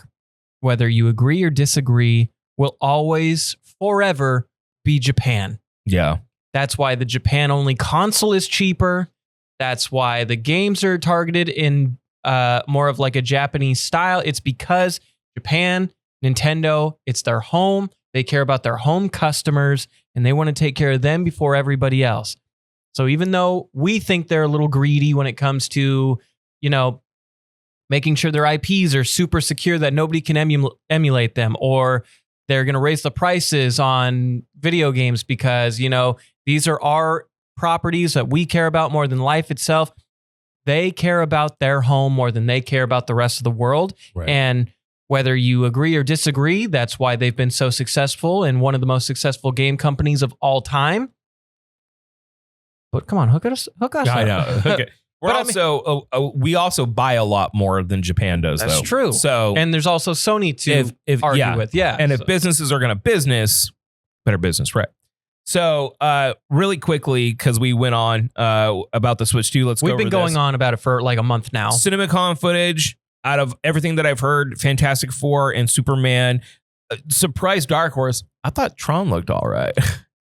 Speaker 2: whether you agree or disagree, will always forever be Japan.
Speaker 1: Yeah.
Speaker 2: That's why the Japan only console is cheaper. That's why the games are targeted in more of like a Japanese style. It's because Japan, Nintendo, it's their home. They care about their home customers and they want to take care of them before everybody else. So even though we think they're a little greedy when it comes to, making sure their IPs are super secure that nobody can emulate them, or they're going to raise the prices on video games because, these are our properties that we care about more than life itself. They care about their home more than they care about the rest of the world.
Speaker 1: Right.
Speaker 2: And whether you agree or disagree, that's why they've been so successful and one of the most successful game companies of all time. But come on, hook us
Speaker 1: I
Speaker 2: up.
Speaker 1: know. Okay. We also buy a lot more than Japan does.
Speaker 2: That's
Speaker 1: though.
Speaker 2: true.
Speaker 1: So,
Speaker 2: and there's also Sony to argue with. Yeah.
Speaker 1: And if businesses are going to business, better business, right? So really quickly, because we went on about the Switch 2,
Speaker 2: We've been going on about it for like a month now.
Speaker 1: CinemaCon footage, out of everything that I've heard, Fantastic Four and Superman. Surprise Dark Horse. I thought Tron looked all right.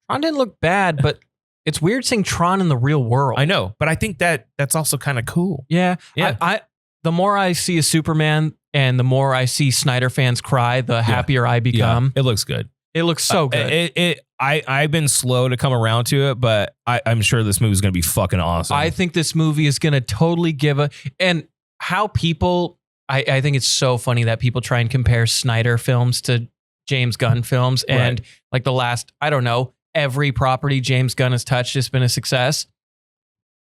Speaker 2: Tron didn't look bad, but it's weird seeing Tron in the real world.
Speaker 1: I know, but I think that's also kind of cool.
Speaker 2: Yeah. I the more I see a Superman and the more I see Snyder fans cry, the happier I become.
Speaker 1: Yeah, it looks good.
Speaker 2: It looks so good.
Speaker 1: I've been slow to come around to it, but I'm sure this movie is going to be fucking awesome.
Speaker 2: I think this movie is going to totally and how people I think it's so funny that people try and compare Snyder films to James Gunn films. And like the last, I don't know, every property James Gunn has touched has been a success.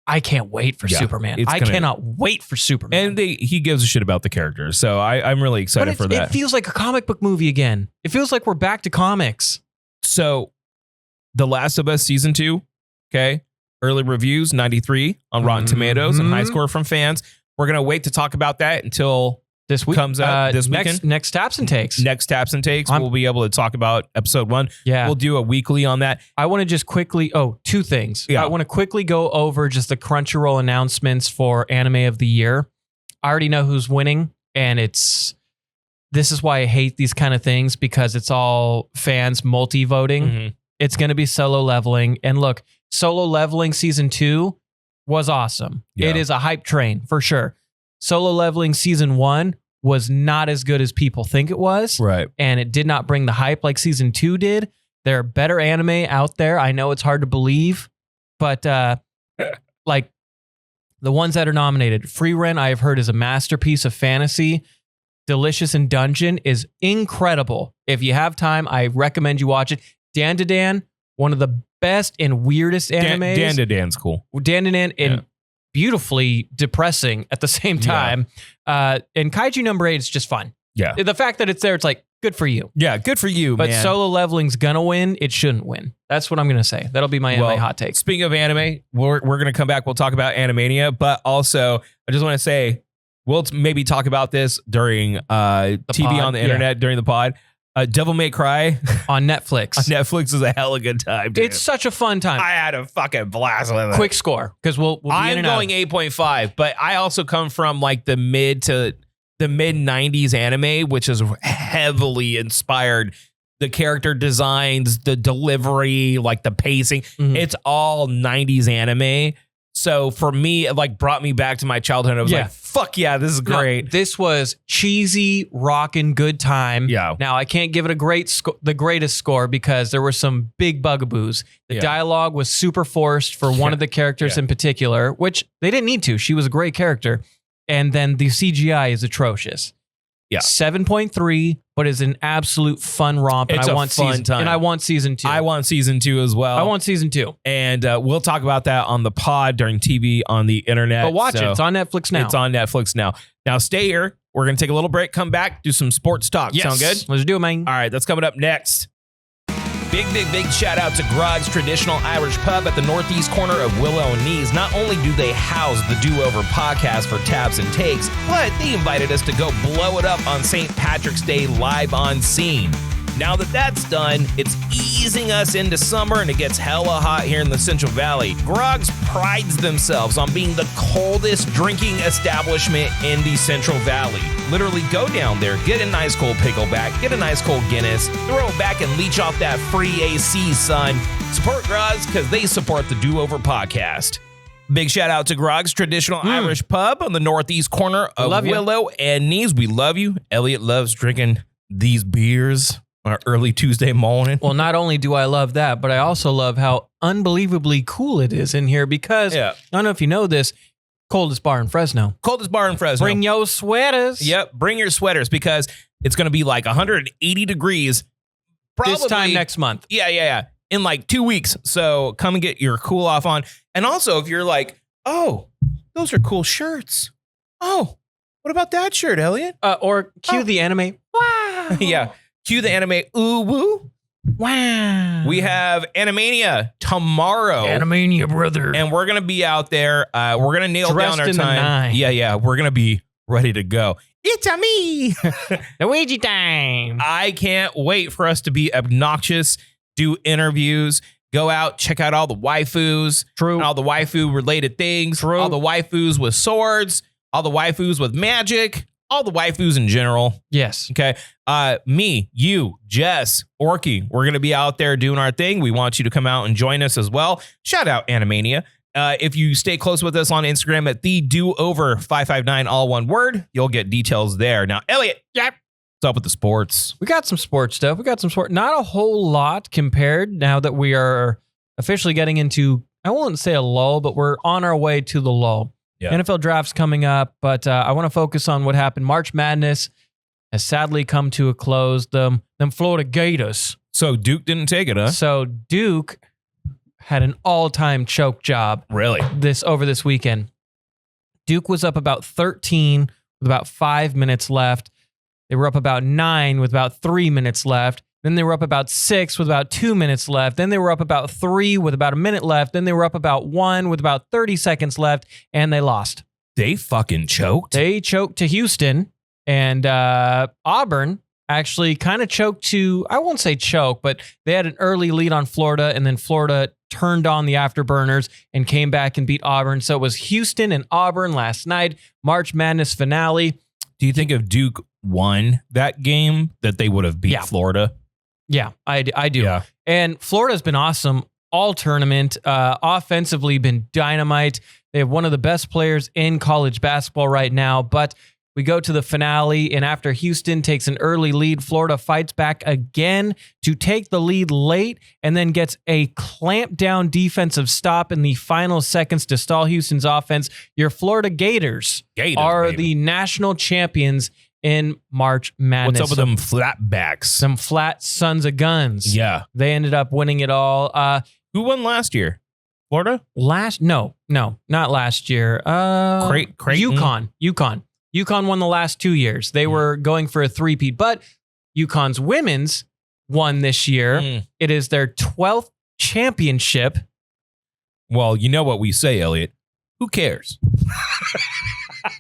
Speaker 2: I can't wait for Superman. I cannot wait for Superman.
Speaker 1: And he gives a shit about the characters. So I'm really excited for that.
Speaker 2: It feels like a comic book movie again. It feels like we're back to comics.
Speaker 1: So The Last of Us season 2, okay? Early reviews, 93 on Rotten Tomatoes and high score from fans. We're going to wait to talk about that until
Speaker 2: this week
Speaker 1: comes out this weekend.
Speaker 2: Next Taps and Takes.
Speaker 1: Next Taps and Takes. We'll be able to talk about episode 1.
Speaker 2: Yeah.
Speaker 1: We'll do a weekly on that.
Speaker 2: I want to just quickly, two things.
Speaker 1: Yeah.
Speaker 2: I want to quickly go over just the Crunchyroll announcements for Anime of the Year. I already know who's winning, and this is why I hate these kind of things, because it's all fans multi-voting. It's going to be Solo Leveling. And look, Solo Leveling season 2 was awesome.
Speaker 1: Yeah.
Speaker 2: It is a hype train for sure. Solo Leveling season 1 was not as good as people think it was.
Speaker 1: Right.
Speaker 2: And it did not bring the hype like season 2 did. There are better anime out there. I know it's hard to believe, but like the ones that are nominated, Free Rent, I have heard, is a masterpiece of fantasy. Delicious in Dungeon is incredible. If you have time, I recommend you watch it. Dan to Dan, one of the best and weirdest animes.
Speaker 1: Dan to Dan's cool.
Speaker 2: Dan to Dan and beautifully depressing at the same time. And Kaiju number 8 is just fun.
Speaker 1: Yeah.
Speaker 2: The fact that it's there, it's like, good for you.
Speaker 1: Yeah, good for you,
Speaker 2: but
Speaker 1: man.
Speaker 2: Solo Leveling's gonna win. It shouldn't win. That's what I'm gonna say. That'll be my anime hot take.
Speaker 1: Speaking of anime, we're going to come back. We'll talk about Animania, but also I just want to say we'll maybe talk about this during TV
Speaker 2: pod,
Speaker 1: on the internet during the pod. Devil May Cry
Speaker 2: on Netflix.
Speaker 1: Netflix is a hell of a good time, dude.
Speaker 2: It's such a fun time.
Speaker 1: I had a fucking blast with it.
Speaker 2: Quick score, because we'll be
Speaker 1: I'm going 8.5, but I also come from like the mid 90s anime, which is heavily inspired. The character designs, the delivery, like the pacing, it's all 90s anime. So for me, it like brought me back to my childhood. I was like, fuck yeah, this is great.
Speaker 2: No, this was cheesy, rockin' good time.
Speaker 1: Yeah.
Speaker 2: Now, I can't give it the greatest score because there were some big bugaboos. The dialogue was super forced for one of the characters in particular, which they didn't need to. She was a great character. And then the CGI is atrocious. Yeah. 7.3, but is an absolute fun romp.
Speaker 1: It's a fun time.
Speaker 2: And I want season 2.
Speaker 1: I want season 2 as well.
Speaker 2: I want season 2.
Speaker 1: And we'll talk about that on the pod during TV on the internet.
Speaker 2: But watch it. It's on Netflix now.
Speaker 1: It's on Netflix now. Now stay here. We're going to take a little break, come back, do some sports talk.
Speaker 2: Yes.
Speaker 1: Sound good?
Speaker 2: Let's do it, man.
Speaker 1: All right, that's coming up next. Big shout out to Groggs Traditional Irish Pub at the northeast corner of Willow and Nees. Not only do they house the Do Over podcast for Taps and Takes, but they invited us to go blow it up on St. Patrick's Day live on scene. Now that that's done, it's easing us into summer and it gets hella hot here in the Central Valley. Groggs prides themselves on being the coldest drinking establishment in the Central Valley. Literally go down there, get a nice cold pickleback, get a nice cold Guinness, throw it back and leech off that free AC, son. Support Groggs because they support the Do Over podcast. Big shout out to Groggs Traditional Irish Pub on the northeast corner of Willow and Nees. We love you. Elliott loves drinking these beers on our early Tuesday morning.
Speaker 2: Well, not only do I love that, but I also love how unbelievably cool it is in here because, I don't know if you know this, coldest bar in Fresno.
Speaker 1: Coldest bar in Fresno.
Speaker 2: Bring your sweaters.
Speaker 1: Yep, bring your sweaters because it's going to be like 180 degrees. Probably,
Speaker 2: this time next month.
Speaker 1: Yeah. In like 2 weeks. So come and get your cool off on. And also if you're like, oh, those are cool shirts. Oh, what about that shirt, Elliott?
Speaker 2: Or cue the anime. Wow.
Speaker 1: Yeah. Cue the anime. Ooh, woo.
Speaker 2: Wow.
Speaker 1: We have Animania tomorrow.
Speaker 2: Animania, brother.
Speaker 1: And we're going to be out there. We're going to nail
Speaker 2: Dressed
Speaker 1: down our
Speaker 2: in
Speaker 1: time.
Speaker 2: The
Speaker 1: Yeah. We're going to be ready to go. It's a me.
Speaker 2: Luigi time.
Speaker 1: I can't wait for us to be obnoxious, do interviews, go out, check out all the waifus.
Speaker 2: True.
Speaker 1: All the waifu related things.
Speaker 2: True.
Speaker 1: All the waifus with swords. All the waifus with magic. All the waifus in general.
Speaker 2: Yes.
Speaker 1: Okay. Me, you, Jess, Orky, we're going to be out there doing our thing. We want you to come out and join us as well. Shout out Animania. If you stay close with us on Instagram at the Do Over 559, all one word, you'll get details there. Now, Elliott.
Speaker 2: Yep.
Speaker 1: What's up with the sports?
Speaker 2: We got some sports stuff. Not a whole lot compared now that we are officially getting into, I won't say a lull, but we're on our way to the lull.
Speaker 1: Yeah.
Speaker 2: NFL draft's coming up, but I want to focus on what happened. March Madness has sadly come to a close. Them Florida Gators.
Speaker 1: So Duke didn't take it, huh?
Speaker 2: So Duke had an all-time choke job.
Speaker 1: Really?
Speaker 2: Over this weekend. Duke was up about 13 with about 5 minutes left. They were up about 9 with about 3 minutes left. Then they were up about 6 with about 2 minutes left. Then they were up about 3 with about a minute left. Then they were up about 1 with about 30 seconds left, and they lost.
Speaker 1: They fucking choked?
Speaker 2: They choked to Houston, and Auburn actually kind of choked to, I won't say choke, but they had an early lead on Florida, and then Florida turned on the afterburners and came back and beat Auburn. So it was Houston and Auburn last night, March Madness finale.
Speaker 1: Do you think if Duke won that game that they would have beat Florida?
Speaker 2: Yeah, I do.
Speaker 1: Yeah.
Speaker 2: And Florida's been awesome all tournament. Offensively, been dynamite. They have one of the best players in college basketball right now. But we go to the finale, and after Houston takes an early lead, Florida fights back again to take the lead late and then gets a clamp down defensive stop in the final seconds to stall Houston's offense. Your Florida Gators are the national champions in March Madness.
Speaker 1: What's up with them flatbacks?
Speaker 2: Some flat sons of guns.
Speaker 1: Yeah.
Speaker 2: They ended up winning it all.
Speaker 1: Who won last year? Florida?
Speaker 2: No, not last year.
Speaker 1: Creighton?
Speaker 2: UConn won the last 2 years. They were going for a three-peat, but UConn's women's won this year. It is their 12th championship.
Speaker 1: Well, you know what we say, Elliot. Who cares?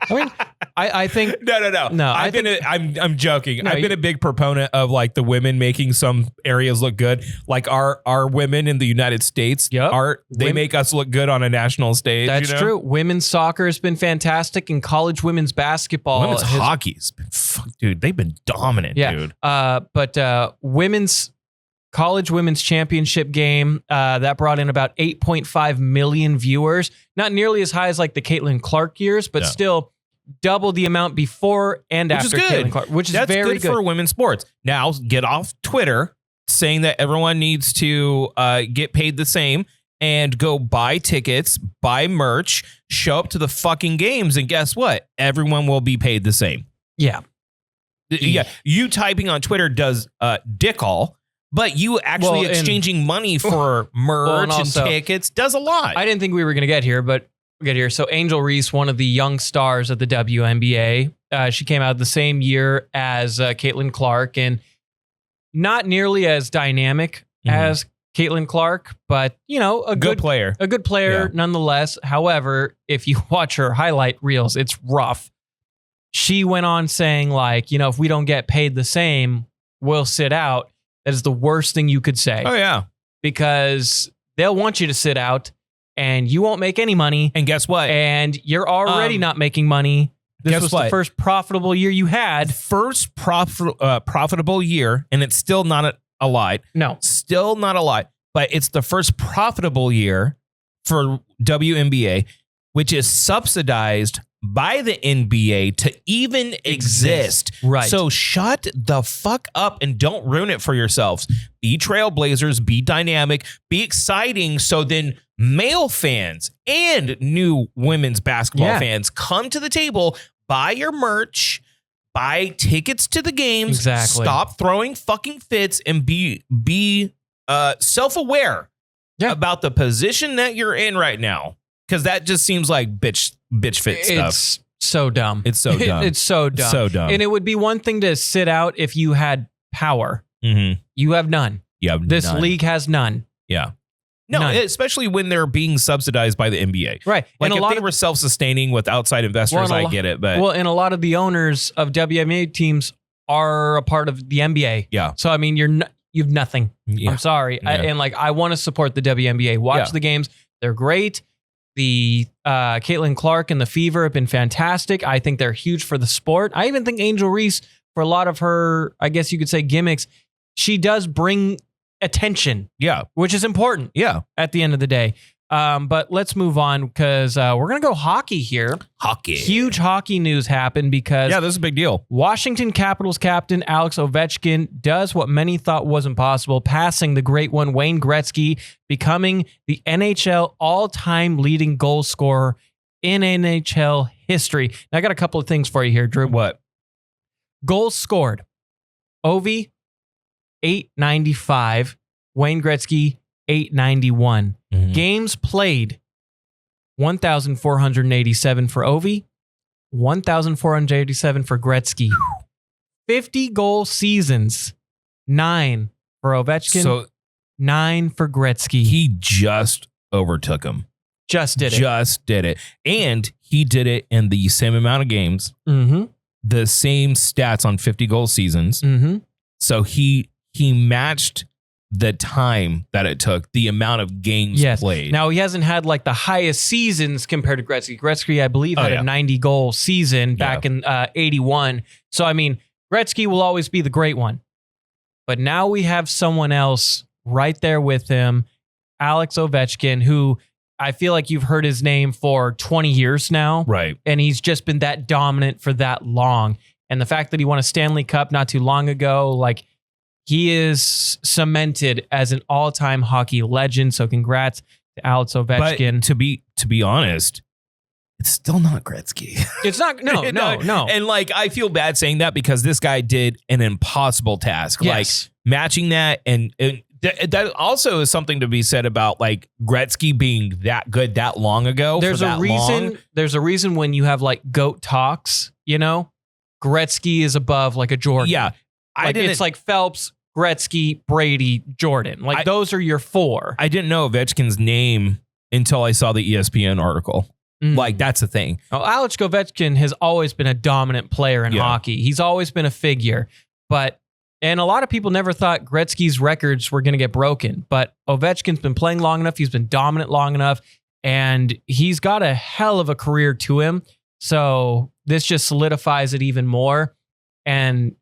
Speaker 2: I mean, I think
Speaker 1: no. I'm joking. I've been a big proponent of like the women making some areas look good. Like our women in the United States they make us look good on a national stage.
Speaker 2: That's true. Women's soccer has been fantastic, and college women's basketball.
Speaker 1: Women's hockey's been dude, they've been dominant, dude.
Speaker 2: But college women's championship game that brought in about 8.5 million viewers. Not nearly as high as like the Caitlin Clark years, but still double the amount before and after Caitlin Clark, which is very good
Speaker 1: for women's sports. Now get off Twitter saying that everyone needs to get paid the same and go buy tickets, buy merch, show up to the fucking games, and guess what? Everyone will be paid the same.
Speaker 2: Yeah.
Speaker 1: Yeah. You typing on Twitter does dick all. But you actually exchanging money for merch and tickets does a lot.
Speaker 2: I didn't think we were going to get here, but we'll get here. So Angel Reese, one of the young stars of the WNBA, she came out the same year as Caitlin Clark, and not nearly as dynamic as Caitlin Clark, but a good player. A good player nonetheless. However, if you watch her highlight reels, it's rough. She went on saying like, if we don't get paid the same, we'll sit out. That is the worst thing you could say.
Speaker 1: Oh, yeah.
Speaker 2: Because they'll want you to sit out and you won't make any money.
Speaker 1: And guess what?
Speaker 2: And you're already not making money. This was the first profitable year you had.
Speaker 1: First profitable year, and it's still not a lot.
Speaker 2: No.
Speaker 1: Still not a lot. But it's the first profitable year for WNBA, which is subsidized by the NBA to even exist.
Speaker 2: Right.
Speaker 1: So shut the fuck up and don't ruin it for yourselves. Be trailblazers, be dynamic, be exciting. So then male fans and new women's basketball fans come to the table, buy your merch, buy tickets to the games, stop throwing fucking fits, and be self-aware about the position that you're in right now. Because that just seems like bitch fit stuff.
Speaker 2: It's so dumb.
Speaker 1: It's so dumb.
Speaker 2: It's so dumb.
Speaker 1: So dumb.
Speaker 2: And it would be one thing to sit out if you had power.
Speaker 1: Mm-hmm.
Speaker 2: You have none. This league has none.
Speaker 1: Yeah. No, especially when they're being subsidized by the NBA.
Speaker 2: Right.
Speaker 1: Like if they were self-sustaining with outside investors, I get it. But
Speaker 2: and a lot of the owners of WNBA teams are a part of the NBA.
Speaker 1: Yeah.
Speaker 2: So, I mean, you have nothing. Yeah. I'm sorry.
Speaker 1: Yeah.
Speaker 2: I want to support the WNBA. Watch the games. They're great. The Caitlin Clark and the Fever have been fantastic. I think they're huge for the sport. I even think Angel Reese, for a lot of her, I guess you could say gimmicks, she does bring attention.
Speaker 1: Yeah.
Speaker 2: Which is important.
Speaker 1: Yeah.
Speaker 2: At the end of the day. But let's move on because we're going to go hockey here.
Speaker 1: Hockey.
Speaker 2: Huge hockey news happened because...
Speaker 1: Yeah, this is a big deal.
Speaker 2: Washington Capitals captain Alex Ovechkin does what many thought was impossible, passing the great one Wayne Gretzky, becoming the NHL all-time leading goal scorer in NHL history. Now, I got a couple of things for you here, Drew.
Speaker 1: What?
Speaker 2: Goals scored. Ovi, 895. Wayne Gretzky, 891.
Speaker 1: Mhm.
Speaker 2: Games played, 1,487 for Ovi, 1,487 for Gretzky. 50-goal seasons, 9 for Ovechkin,
Speaker 1: So
Speaker 2: 9 for Gretzky.
Speaker 1: he just overtook him.
Speaker 2: Just did it.
Speaker 1: Just did it. And he did it in the same amount of games,
Speaker 2: Mm-hmm.
Speaker 1: the same stats on 50-goal seasons.
Speaker 2: Mm-hmm.
Speaker 1: So he matched the time that it took, the amount of games
Speaker 2: Yes.
Speaker 1: played.
Speaker 2: Now, he hasn't had like the highest seasons compared to Gretzky. Gretzky, I believe, had a 90-goal season back in 81. So, I mean, Gretzky will always be the great one. But now we have someone else right there with him, Alex Ovechkin, who I feel like you've heard his name for 20 years now.
Speaker 1: Right.
Speaker 2: And he's just been that dominant for that long. And the fact that he won a Stanley Cup not too long ago, like, he is cemented as an all-time hockey legend. So congrats to Alex Ovechkin.
Speaker 1: But to be honest, it's still not Gretzky.
Speaker 2: It's not, no.
Speaker 1: And like, I feel bad saying that because this guy did an impossible task.
Speaker 2: Yes.
Speaker 1: Like matching that. And that also is something to be said about like Gretzky being that good that long ago.
Speaker 2: There's
Speaker 1: for
Speaker 2: a
Speaker 1: that
Speaker 2: reason.
Speaker 1: long.
Speaker 2: There's a reason when you have like GOAT talks, you know, Gretzky is above like a Jordan.
Speaker 1: Yeah.
Speaker 2: Like it's like Phelps, Gretzky, Brady, Jordan. Like those are your four.
Speaker 1: I didn't know Ovechkin's name until I saw the ESPN article. Like, that's the thing.
Speaker 2: Well, Alex Ovechkin has always been a dominant player in hockey. He's always been a figure. And a lot of people never thought Gretzky's records were going to get broken. But Ovechkin's been playing long enough. He's been dominant long enough. And he's got a hell of a career to him. So this just solidifies it even more. And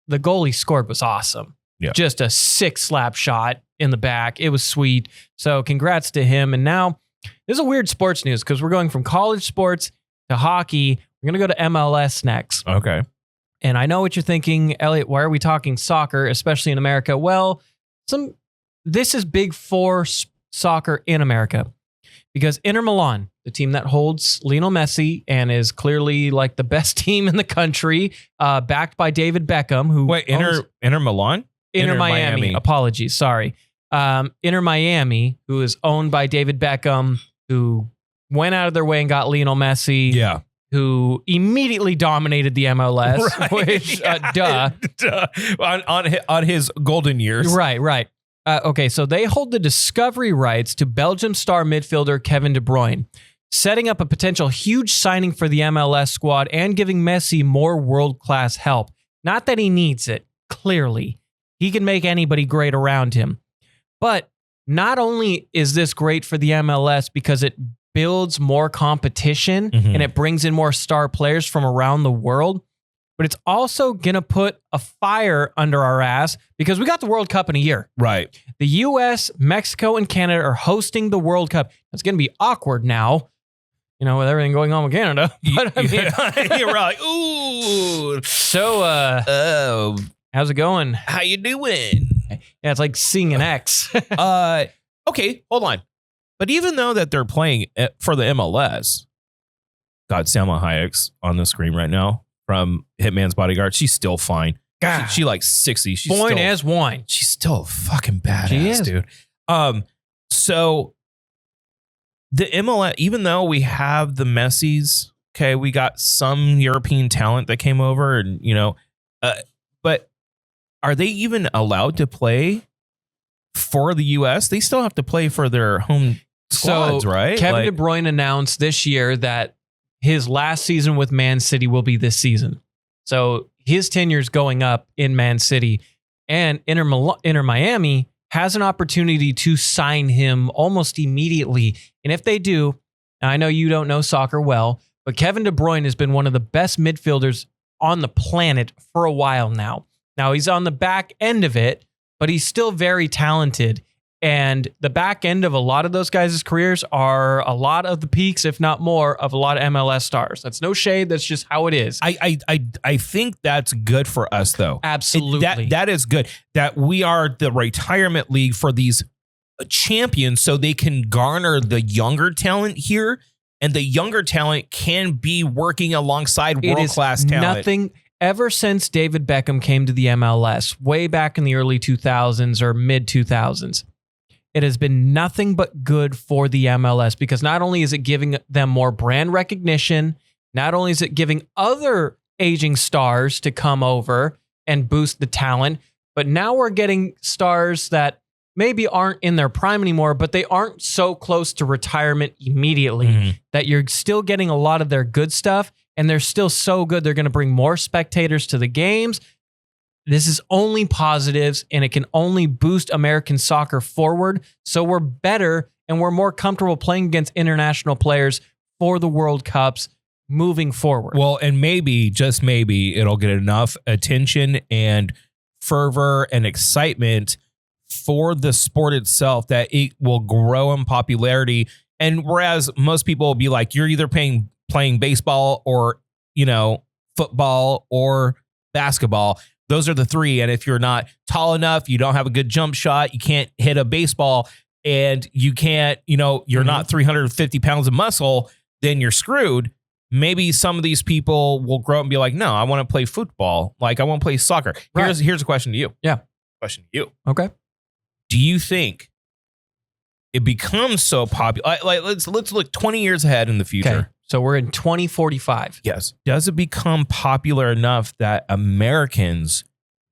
Speaker 2: the goal he scored was awesome.
Speaker 1: Yeah.
Speaker 2: Just a sick slap shot in the back. It was sweet. So congrats to him. And now, this is a weird sports news because we're going from college sports to hockey. We're going to go to MLS next.
Speaker 1: Okay.
Speaker 2: And I know what you're thinking, Elliott, why are we talking soccer, especially in America? Well, this is big for soccer in America because Inter Milan, the team that holds Lionel Messi and is clearly like the best team in the country, backed by David Beckham, who
Speaker 1: Inter Milan?
Speaker 2: Inter Miami. Apologies. Sorry. Inter Miami, who is owned by David Beckham, who went out of their way and got Lionel Messi.
Speaker 1: Yeah.
Speaker 2: Who immediately dominated the MLS,
Speaker 1: Right.
Speaker 2: which,
Speaker 1: Duh. On his golden years.
Speaker 2: Right. Okay, so they hold the discovery rights to Belgium star midfielder Kevin De Bruyne, setting up a potential huge signing for the MLS squad and giving Messi more world-class help. Not that he needs it, clearly. He can make anybody great around him. But not only is this great for the MLS because it builds more competition and it brings in more star players from around the world, but it's also going to put a fire under our ass because we got the World Cup in a year.
Speaker 1: Right.
Speaker 2: The US, Mexico, and Canada are hosting the World Cup. It's going to be awkward now, you know, with everything going on with Canada. But I mean,
Speaker 1: you're right. Ooh.
Speaker 2: So, how's it going?
Speaker 1: How you doing?
Speaker 2: Yeah, it's like seeing an ex.
Speaker 1: Okay, hold on. But even though that they're playing for the MLS, God, Salma Hayek's on the screen right now from Hitman's Bodyguard. She's still fine. God, she like 60. She's
Speaker 2: Fine
Speaker 1: still,
Speaker 2: as wine.
Speaker 1: She's still fucking badass,
Speaker 2: She is.
Speaker 1: dude. So the MLS, even though we have the Messis, okay, we got some European talent that came over, and you know, but are they even allowed to play for the US? They still have to play for their home squads, right?
Speaker 2: Kevin De Bruyne announced this year that his last season with Man City will be this season. So his tenure's going up in Man City, and Inter Miami has an opportunity to sign him almost immediately. And if they do, and I know you don't know soccer well, but Kevin De Bruyne has been one of the best midfielders on the planet for a while now. Now he's on the back end of it, but he's still very talented. And the back end of a lot of those guys' careers are a lot of the peaks, if not more, of a lot of MLS stars. That's no shade. That's just how it is.
Speaker 1: I think that's good for us, though.
Speaker 2: Absolutely.
Speaker 1: That is good. That we are the retirement league for these champions so they can garner the younger talent here and the younger talent can be working alongside world-class talent.
Speaker 2: Nothing ever since David Beckham came to the MLS way back in the early 2000s or mid 2000s. It has been nothing but good for the MLS because not only is it giving them more brand recognition, not only is it giving other aging stars to come over and boost the talent, but now we're getting stars that maybe aren't in their prime anymore, but they aren't so close to retirement immediately that you're still getting a lot of their good stuff, and they're still so good they're going to bring more spectators to the games. This is only positives, and it can only boost American soccer forward, so we're better and we're more comfortable playing against international players for the World Cups moving forward.
Speaker 1: Well, and maybe, just maybe, it'll get enough attention and fervor and excitement for the sport itself that it will grow in popularity. And whereas most people will be like, you're either playing baseball or, football or basketball. Those are the three. And if you're not tall enough, you don't have a good jump shot, you can't hit a baseball, and you can't, you're not 350 pounds of muscle, then you're screwed. Maybe some of these people will grow up and be like, no, I want to play football. Like, I want to play soccer.
Speaker 2: Right.
Speaker 1: Here's a question to you.
Speaker 2: Yeah.
Speaker 1: Question to you.
Speaker 2: Okay.
Speaker 1: Do you think it becomes so popular? Like, let's look 20 years ahead in the future.
Speaker 2: Okay. So we're in 2045.
Speaker 1: Yes. Does it become popular enough that Americans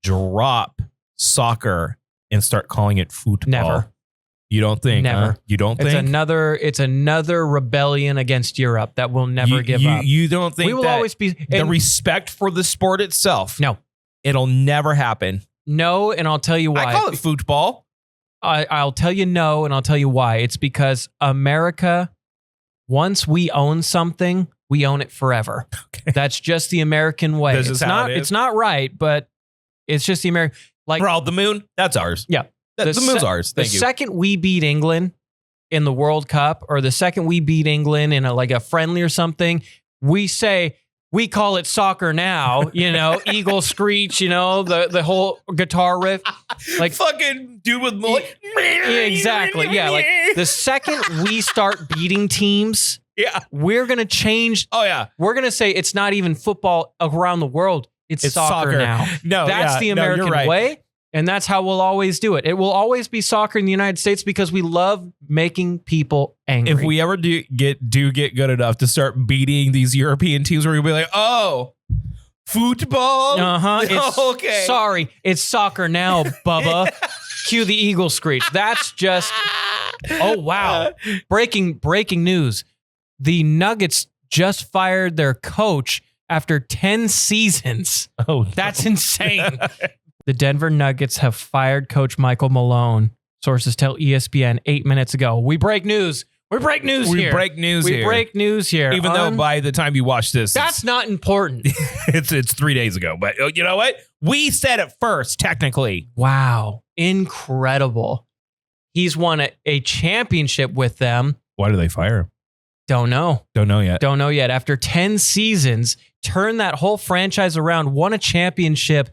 Speaker 1: drop soccer and start calling it football?
Speaker 2: Never.
Speaker 1: You don't think?
Speaker 2: Never.
Speaker 1: Huh? You don't think?
Speaker 2: It's another rebellion against Europe that will never give up.
Speaker 1: You don't think
Speaker 2: we will
Speaker 1: that
Speaker 2: always be
Speaker 1: the respect for the sport itself?
Speaker 2: No.
Speaker 1: It'll never happen.
Speaker 2: No, and I'll tell you why.
Speaker 1: I call it football.
Speaker 2: I'll tell you no, and I'll tell you why. It's because America, once we own something, we own it forever. Okay. That's just the American way. It's not right, but it's just the American. Like,
Speaker 1: bro, the moon, that's ours.
Speaker 2: Yeah.
Speaker 1: The moon's ours. Thank you.
Speaker 2: The second we beat England in the World Cup, or the second we beat England in a friendly or something, we say, we call it soccer now, Eagle screech, the whole guitar riff. Like
Speaker 1: fucking dude with mullet.
Speaker 2: Exactly. Yeah. Like the second we start beating teams, we're going to change.
Speaker 1: Oh, yeah.
Speaker 2: We're going to say it's not even football around the world. It's soccer now.
Speaker 1: No,
Speaker 2: that's the American way. And that's how we'll always do it. It will always be soccer in the United States because we love making people angry.
Speaker 1: If we ever do get good enough to start beating these European teams, we're gonna be like, oh, football. Okay.
Speaker 2: Sorry, it's soccer now, Bubba. Cue the eagle screech. That's just. Oh wow! Breaking news: the Nuggets just fired their coach after 10 seasons.
Speaker 1: Oh, no.
Speaker 2: That's insane. The Denver Nuggets have fired Coach Michael Malone. Sources tell ESPN 8 minutes ago. We break news. We break news here. We break news here.
Speaker 1: Even though by the time you watch this,
Speaker 2: that's not important.
Speaker 1: it's 3 days ago. But you know what? We said it first, technically.
Speaker 2: Wow. Incredible. He's won a championship with them.
Speaker 1: Why do they fire him?
Speaker 2: Don't know.
Speaker 1: Don't know yet.
Speaker 2: After 10 seasons, turned that whole franchise around, won a championship,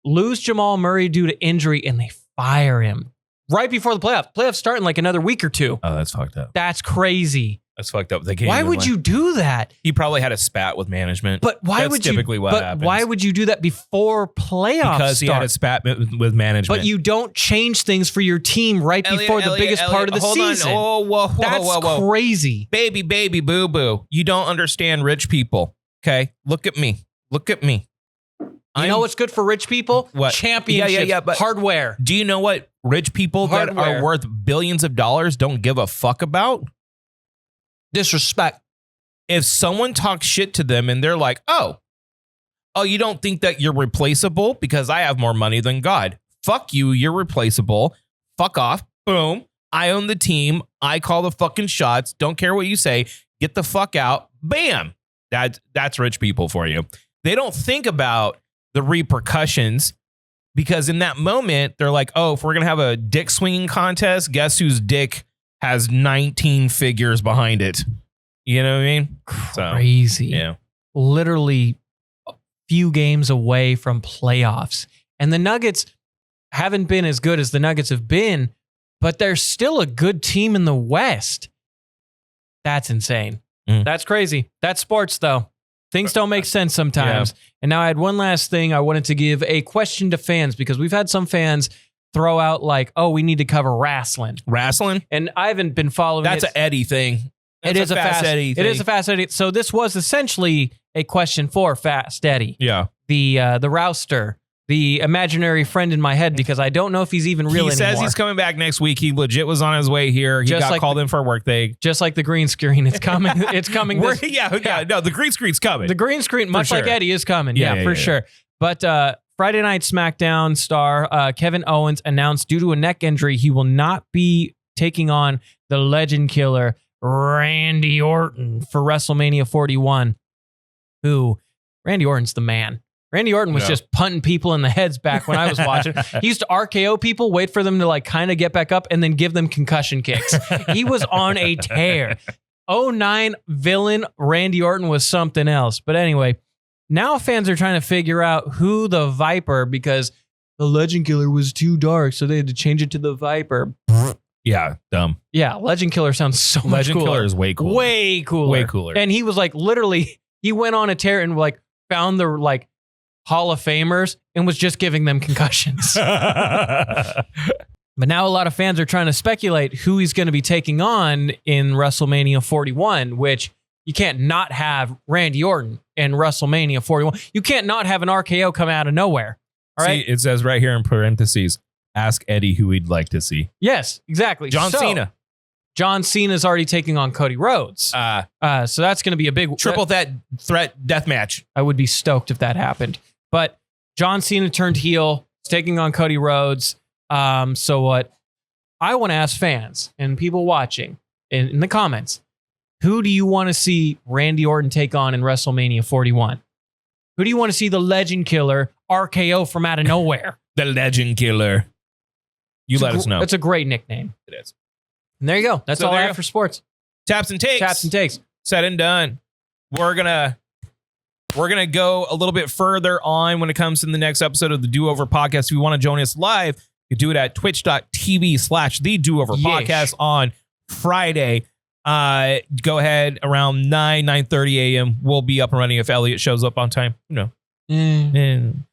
Speaker 2: lose Jamal Murray due to injury, and they fire him right before the playoffs. Playoffs start in another week or two.
Speaker 1: Oh, that's fucked up.
Speaker 2: That's crazy.
Speaker 1: That's fucked up.
Speaker 2: Why would you do that?
Speaker 1: He probably had a spat with management.
Speaker 2: But why would you?
Speaker 1: Typically what happens.
Speaker 2: Why would you do that before playoffs?
Speaker 1: Because he had a spat with management.
Speaker 2: But you don't change things for your team right before the biggest part of the season.
Speaker 1: Whoa,
Speaker 2: That's crazy.
Speaker 1: Baby, boo boo. You don't understand rich people. Okay, look at me.
Speaker 2: You know what's good for rich people?
Speaker 1: What?
Speaker 2: Championships.
Speaker 1: Yeah, but
Speaker 2: hardware.
Speaker 1: Do you know what rich people that are worth billions of dollars don't give a fuck about?
Speaker 2: Disrespect.
Speaker 1: If someone talks shit to them and they're like, oh, you don't think that you're replaceable because I have more money than God. Fuck you, you're replaceable. Fuck off. Boom. I own the team. I call the fucking shots. Don't care what you say. Get the fuck out. Bam. That's rich people for you. They don't think about the repercussions because in that moment, they're like, oh, if we're going to have a dick swinging contest, guess whose dick has 19 figures behind it? You know what I mean?
Speaker 2: Crazy.
Speaker 1: So, yeah.
Speaker 2: Literally a few games away from playoffs. And the Nuggets haven't been as good as the Nuggets have been, but they're still a good team in the West. That's insane.
Speaker 1: Mm.
Speaker 2: That's crazy. That's sports, though. Things don't make sense sometimes. Yeah. And now I had one last thing. I wanted to give a question to fans because we've had some fans throw out like, oh, we need to cover wrestling.
Speaker 1: Wrestling?
Speaker 2: And I haven't been following
Speaker 1: That's an Eddie thing. It is a Fast Eddie thing.
Speaker 2: It is a Fast Eddie. So this was essentially a question for Fast Eddie.
Speaker 1: Yeah.
Speaker 2: The rouster. The imaginary friend in my head because I don't know if he's even real anymore.
Speaker 1: He says he's coming back next week. He legit was on his way here. He got called in for a work day.
Speaker 2: Just like the green screen. It's coming. It's coming.
Speaker 1: Yeah. No, the green screen's coming.
Speaker 2: The green screen, much like Eddie, is coming. Yeah, for sure. But Friday Night SmackDown star Kevin Owens announced due to a neck injury, he will not be taking on the legend killer Randy Orton for WrestleMania 41. Randy Orton's the man. Randy Orton was just punting people in the heads back when I was watching. He used to RKO people, wait for them to like kind of get back up, and then give them concussion kicks. He was on a tear. 09 villain Randy Orton was something else. But anyway, now fans are trying to figure out who the Viper, because the Legend Killer was too dark, so they had to change it to the Viper.
Speaker 1: Yeah, dumb.
Speaker 2: Yeah, Legend Killer sounds so much cooler.
Speaker 1: Legend Killer is way cooler.
Speaker 2: Way cooler.
Speaker 1: Way cooler.
Speaker 2: And he was like, literally, he went on a tear and like found the like Hall of Famers and was just giving them concussions. But now a lot of fans are trying to speculate who he's going to be taking on in WrestleMania 41, which you can't not have Randy Orton in WrestleMania 41. You can't not have an RKO come out of nowhere. All right.
Speaker 1: See, it says right here in parentheses, ask Eddie who he'd like to see.
Speaker 2: Yes, exactly.
Speaker 1: John Cena.
Speaker 2: John Cena's already taking on Cody Rhodes. So that's going to be a big
Speaker 1: triple threat death match.
Speaker 2: I would be stoked if that happened. But John Cena turned heel, is taking on Cody Rhodes. So what I want to ask fans and people watching in the comments, who do you want to see Randy Orton take on in WrestleMania 41? Who do you want to see the Legend Killer RKO from out of nowhere?
Speaker 1: The Legend Killer. Let us know.
Speaker 2: That's a great nickname.
Speaker 1: It is.
Speaker 2: And there you go. That's all I have for sports.
Speaker 1: Taps and takes.
Speaker 2: Taps and takes.
Speaker 1: Said and done. We're gonna go a little bit further on when it comes to the next episode of the Do Over Podcast. If you want to join us live, you do it at twitch.tv/the Do Over Podcast on Friday. Go ahead around 9:30 a.m. We'll be up and running if Elliott shows up on time.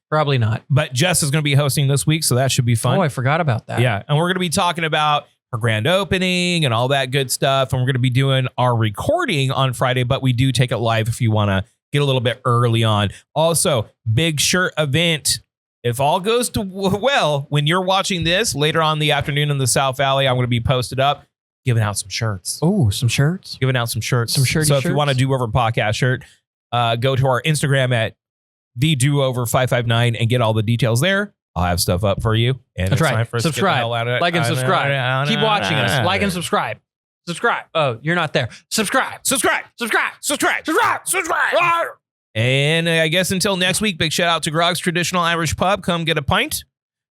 Speaker 2: Probably not.
Speaker 1: But Jess is going to be hosting this week, so that should be fun.
Speaker 2: Oh, I forgot about that.
Speaker 1: Yeah, and we're going to be talking about her grand opening and all that good stuff. And we're going to be doing our recording on Friday, but we do take it live if you want to get a little bit early on. Also, big shirt event. If all goes well, when you're watching this later on in the afternoon in the South Valley, I'm going to be posted up giving out some shirts.
Speaker 2: Oh, some shirts?
Speaker 1: Giving out some shirts.
Speaker 2: Some shirty
Speaker 1: So if
Speaker 2: shirts?
Speaker 1: you want a Do Over Podcast shirt, go to our Instagram at TheDoOver559 and get all the details there. I'll have stuff up for you. And
Speaker 2: that's right.
Speaker 1: Time for us
Speaker 2: subscribe.
Speaker 1: To get the hell out of it.
Speaker 2: Like and subscribe. Keep watching us. Like and subscribe. Subscribe. Oh, you're not there. Subscribe.
Speaker 1: Subscribe.
Speaker 2: Subscribe.
Speaker 1: Subscribe.
Speaker 2: Subscribe.
Speaker 1: Subscribe. And I guess until next week, big shout out to Groggs Traditional Irish Pub. Come get a pint.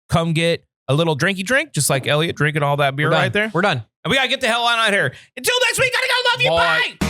Speaker 1: Come get a little drinky drink, just like Elliott drinking all that beer right there.
Speaker 2: We're done.
Speaker 1: And we got to get the hell out of here. Until next week, gotta go. Love you. Bye.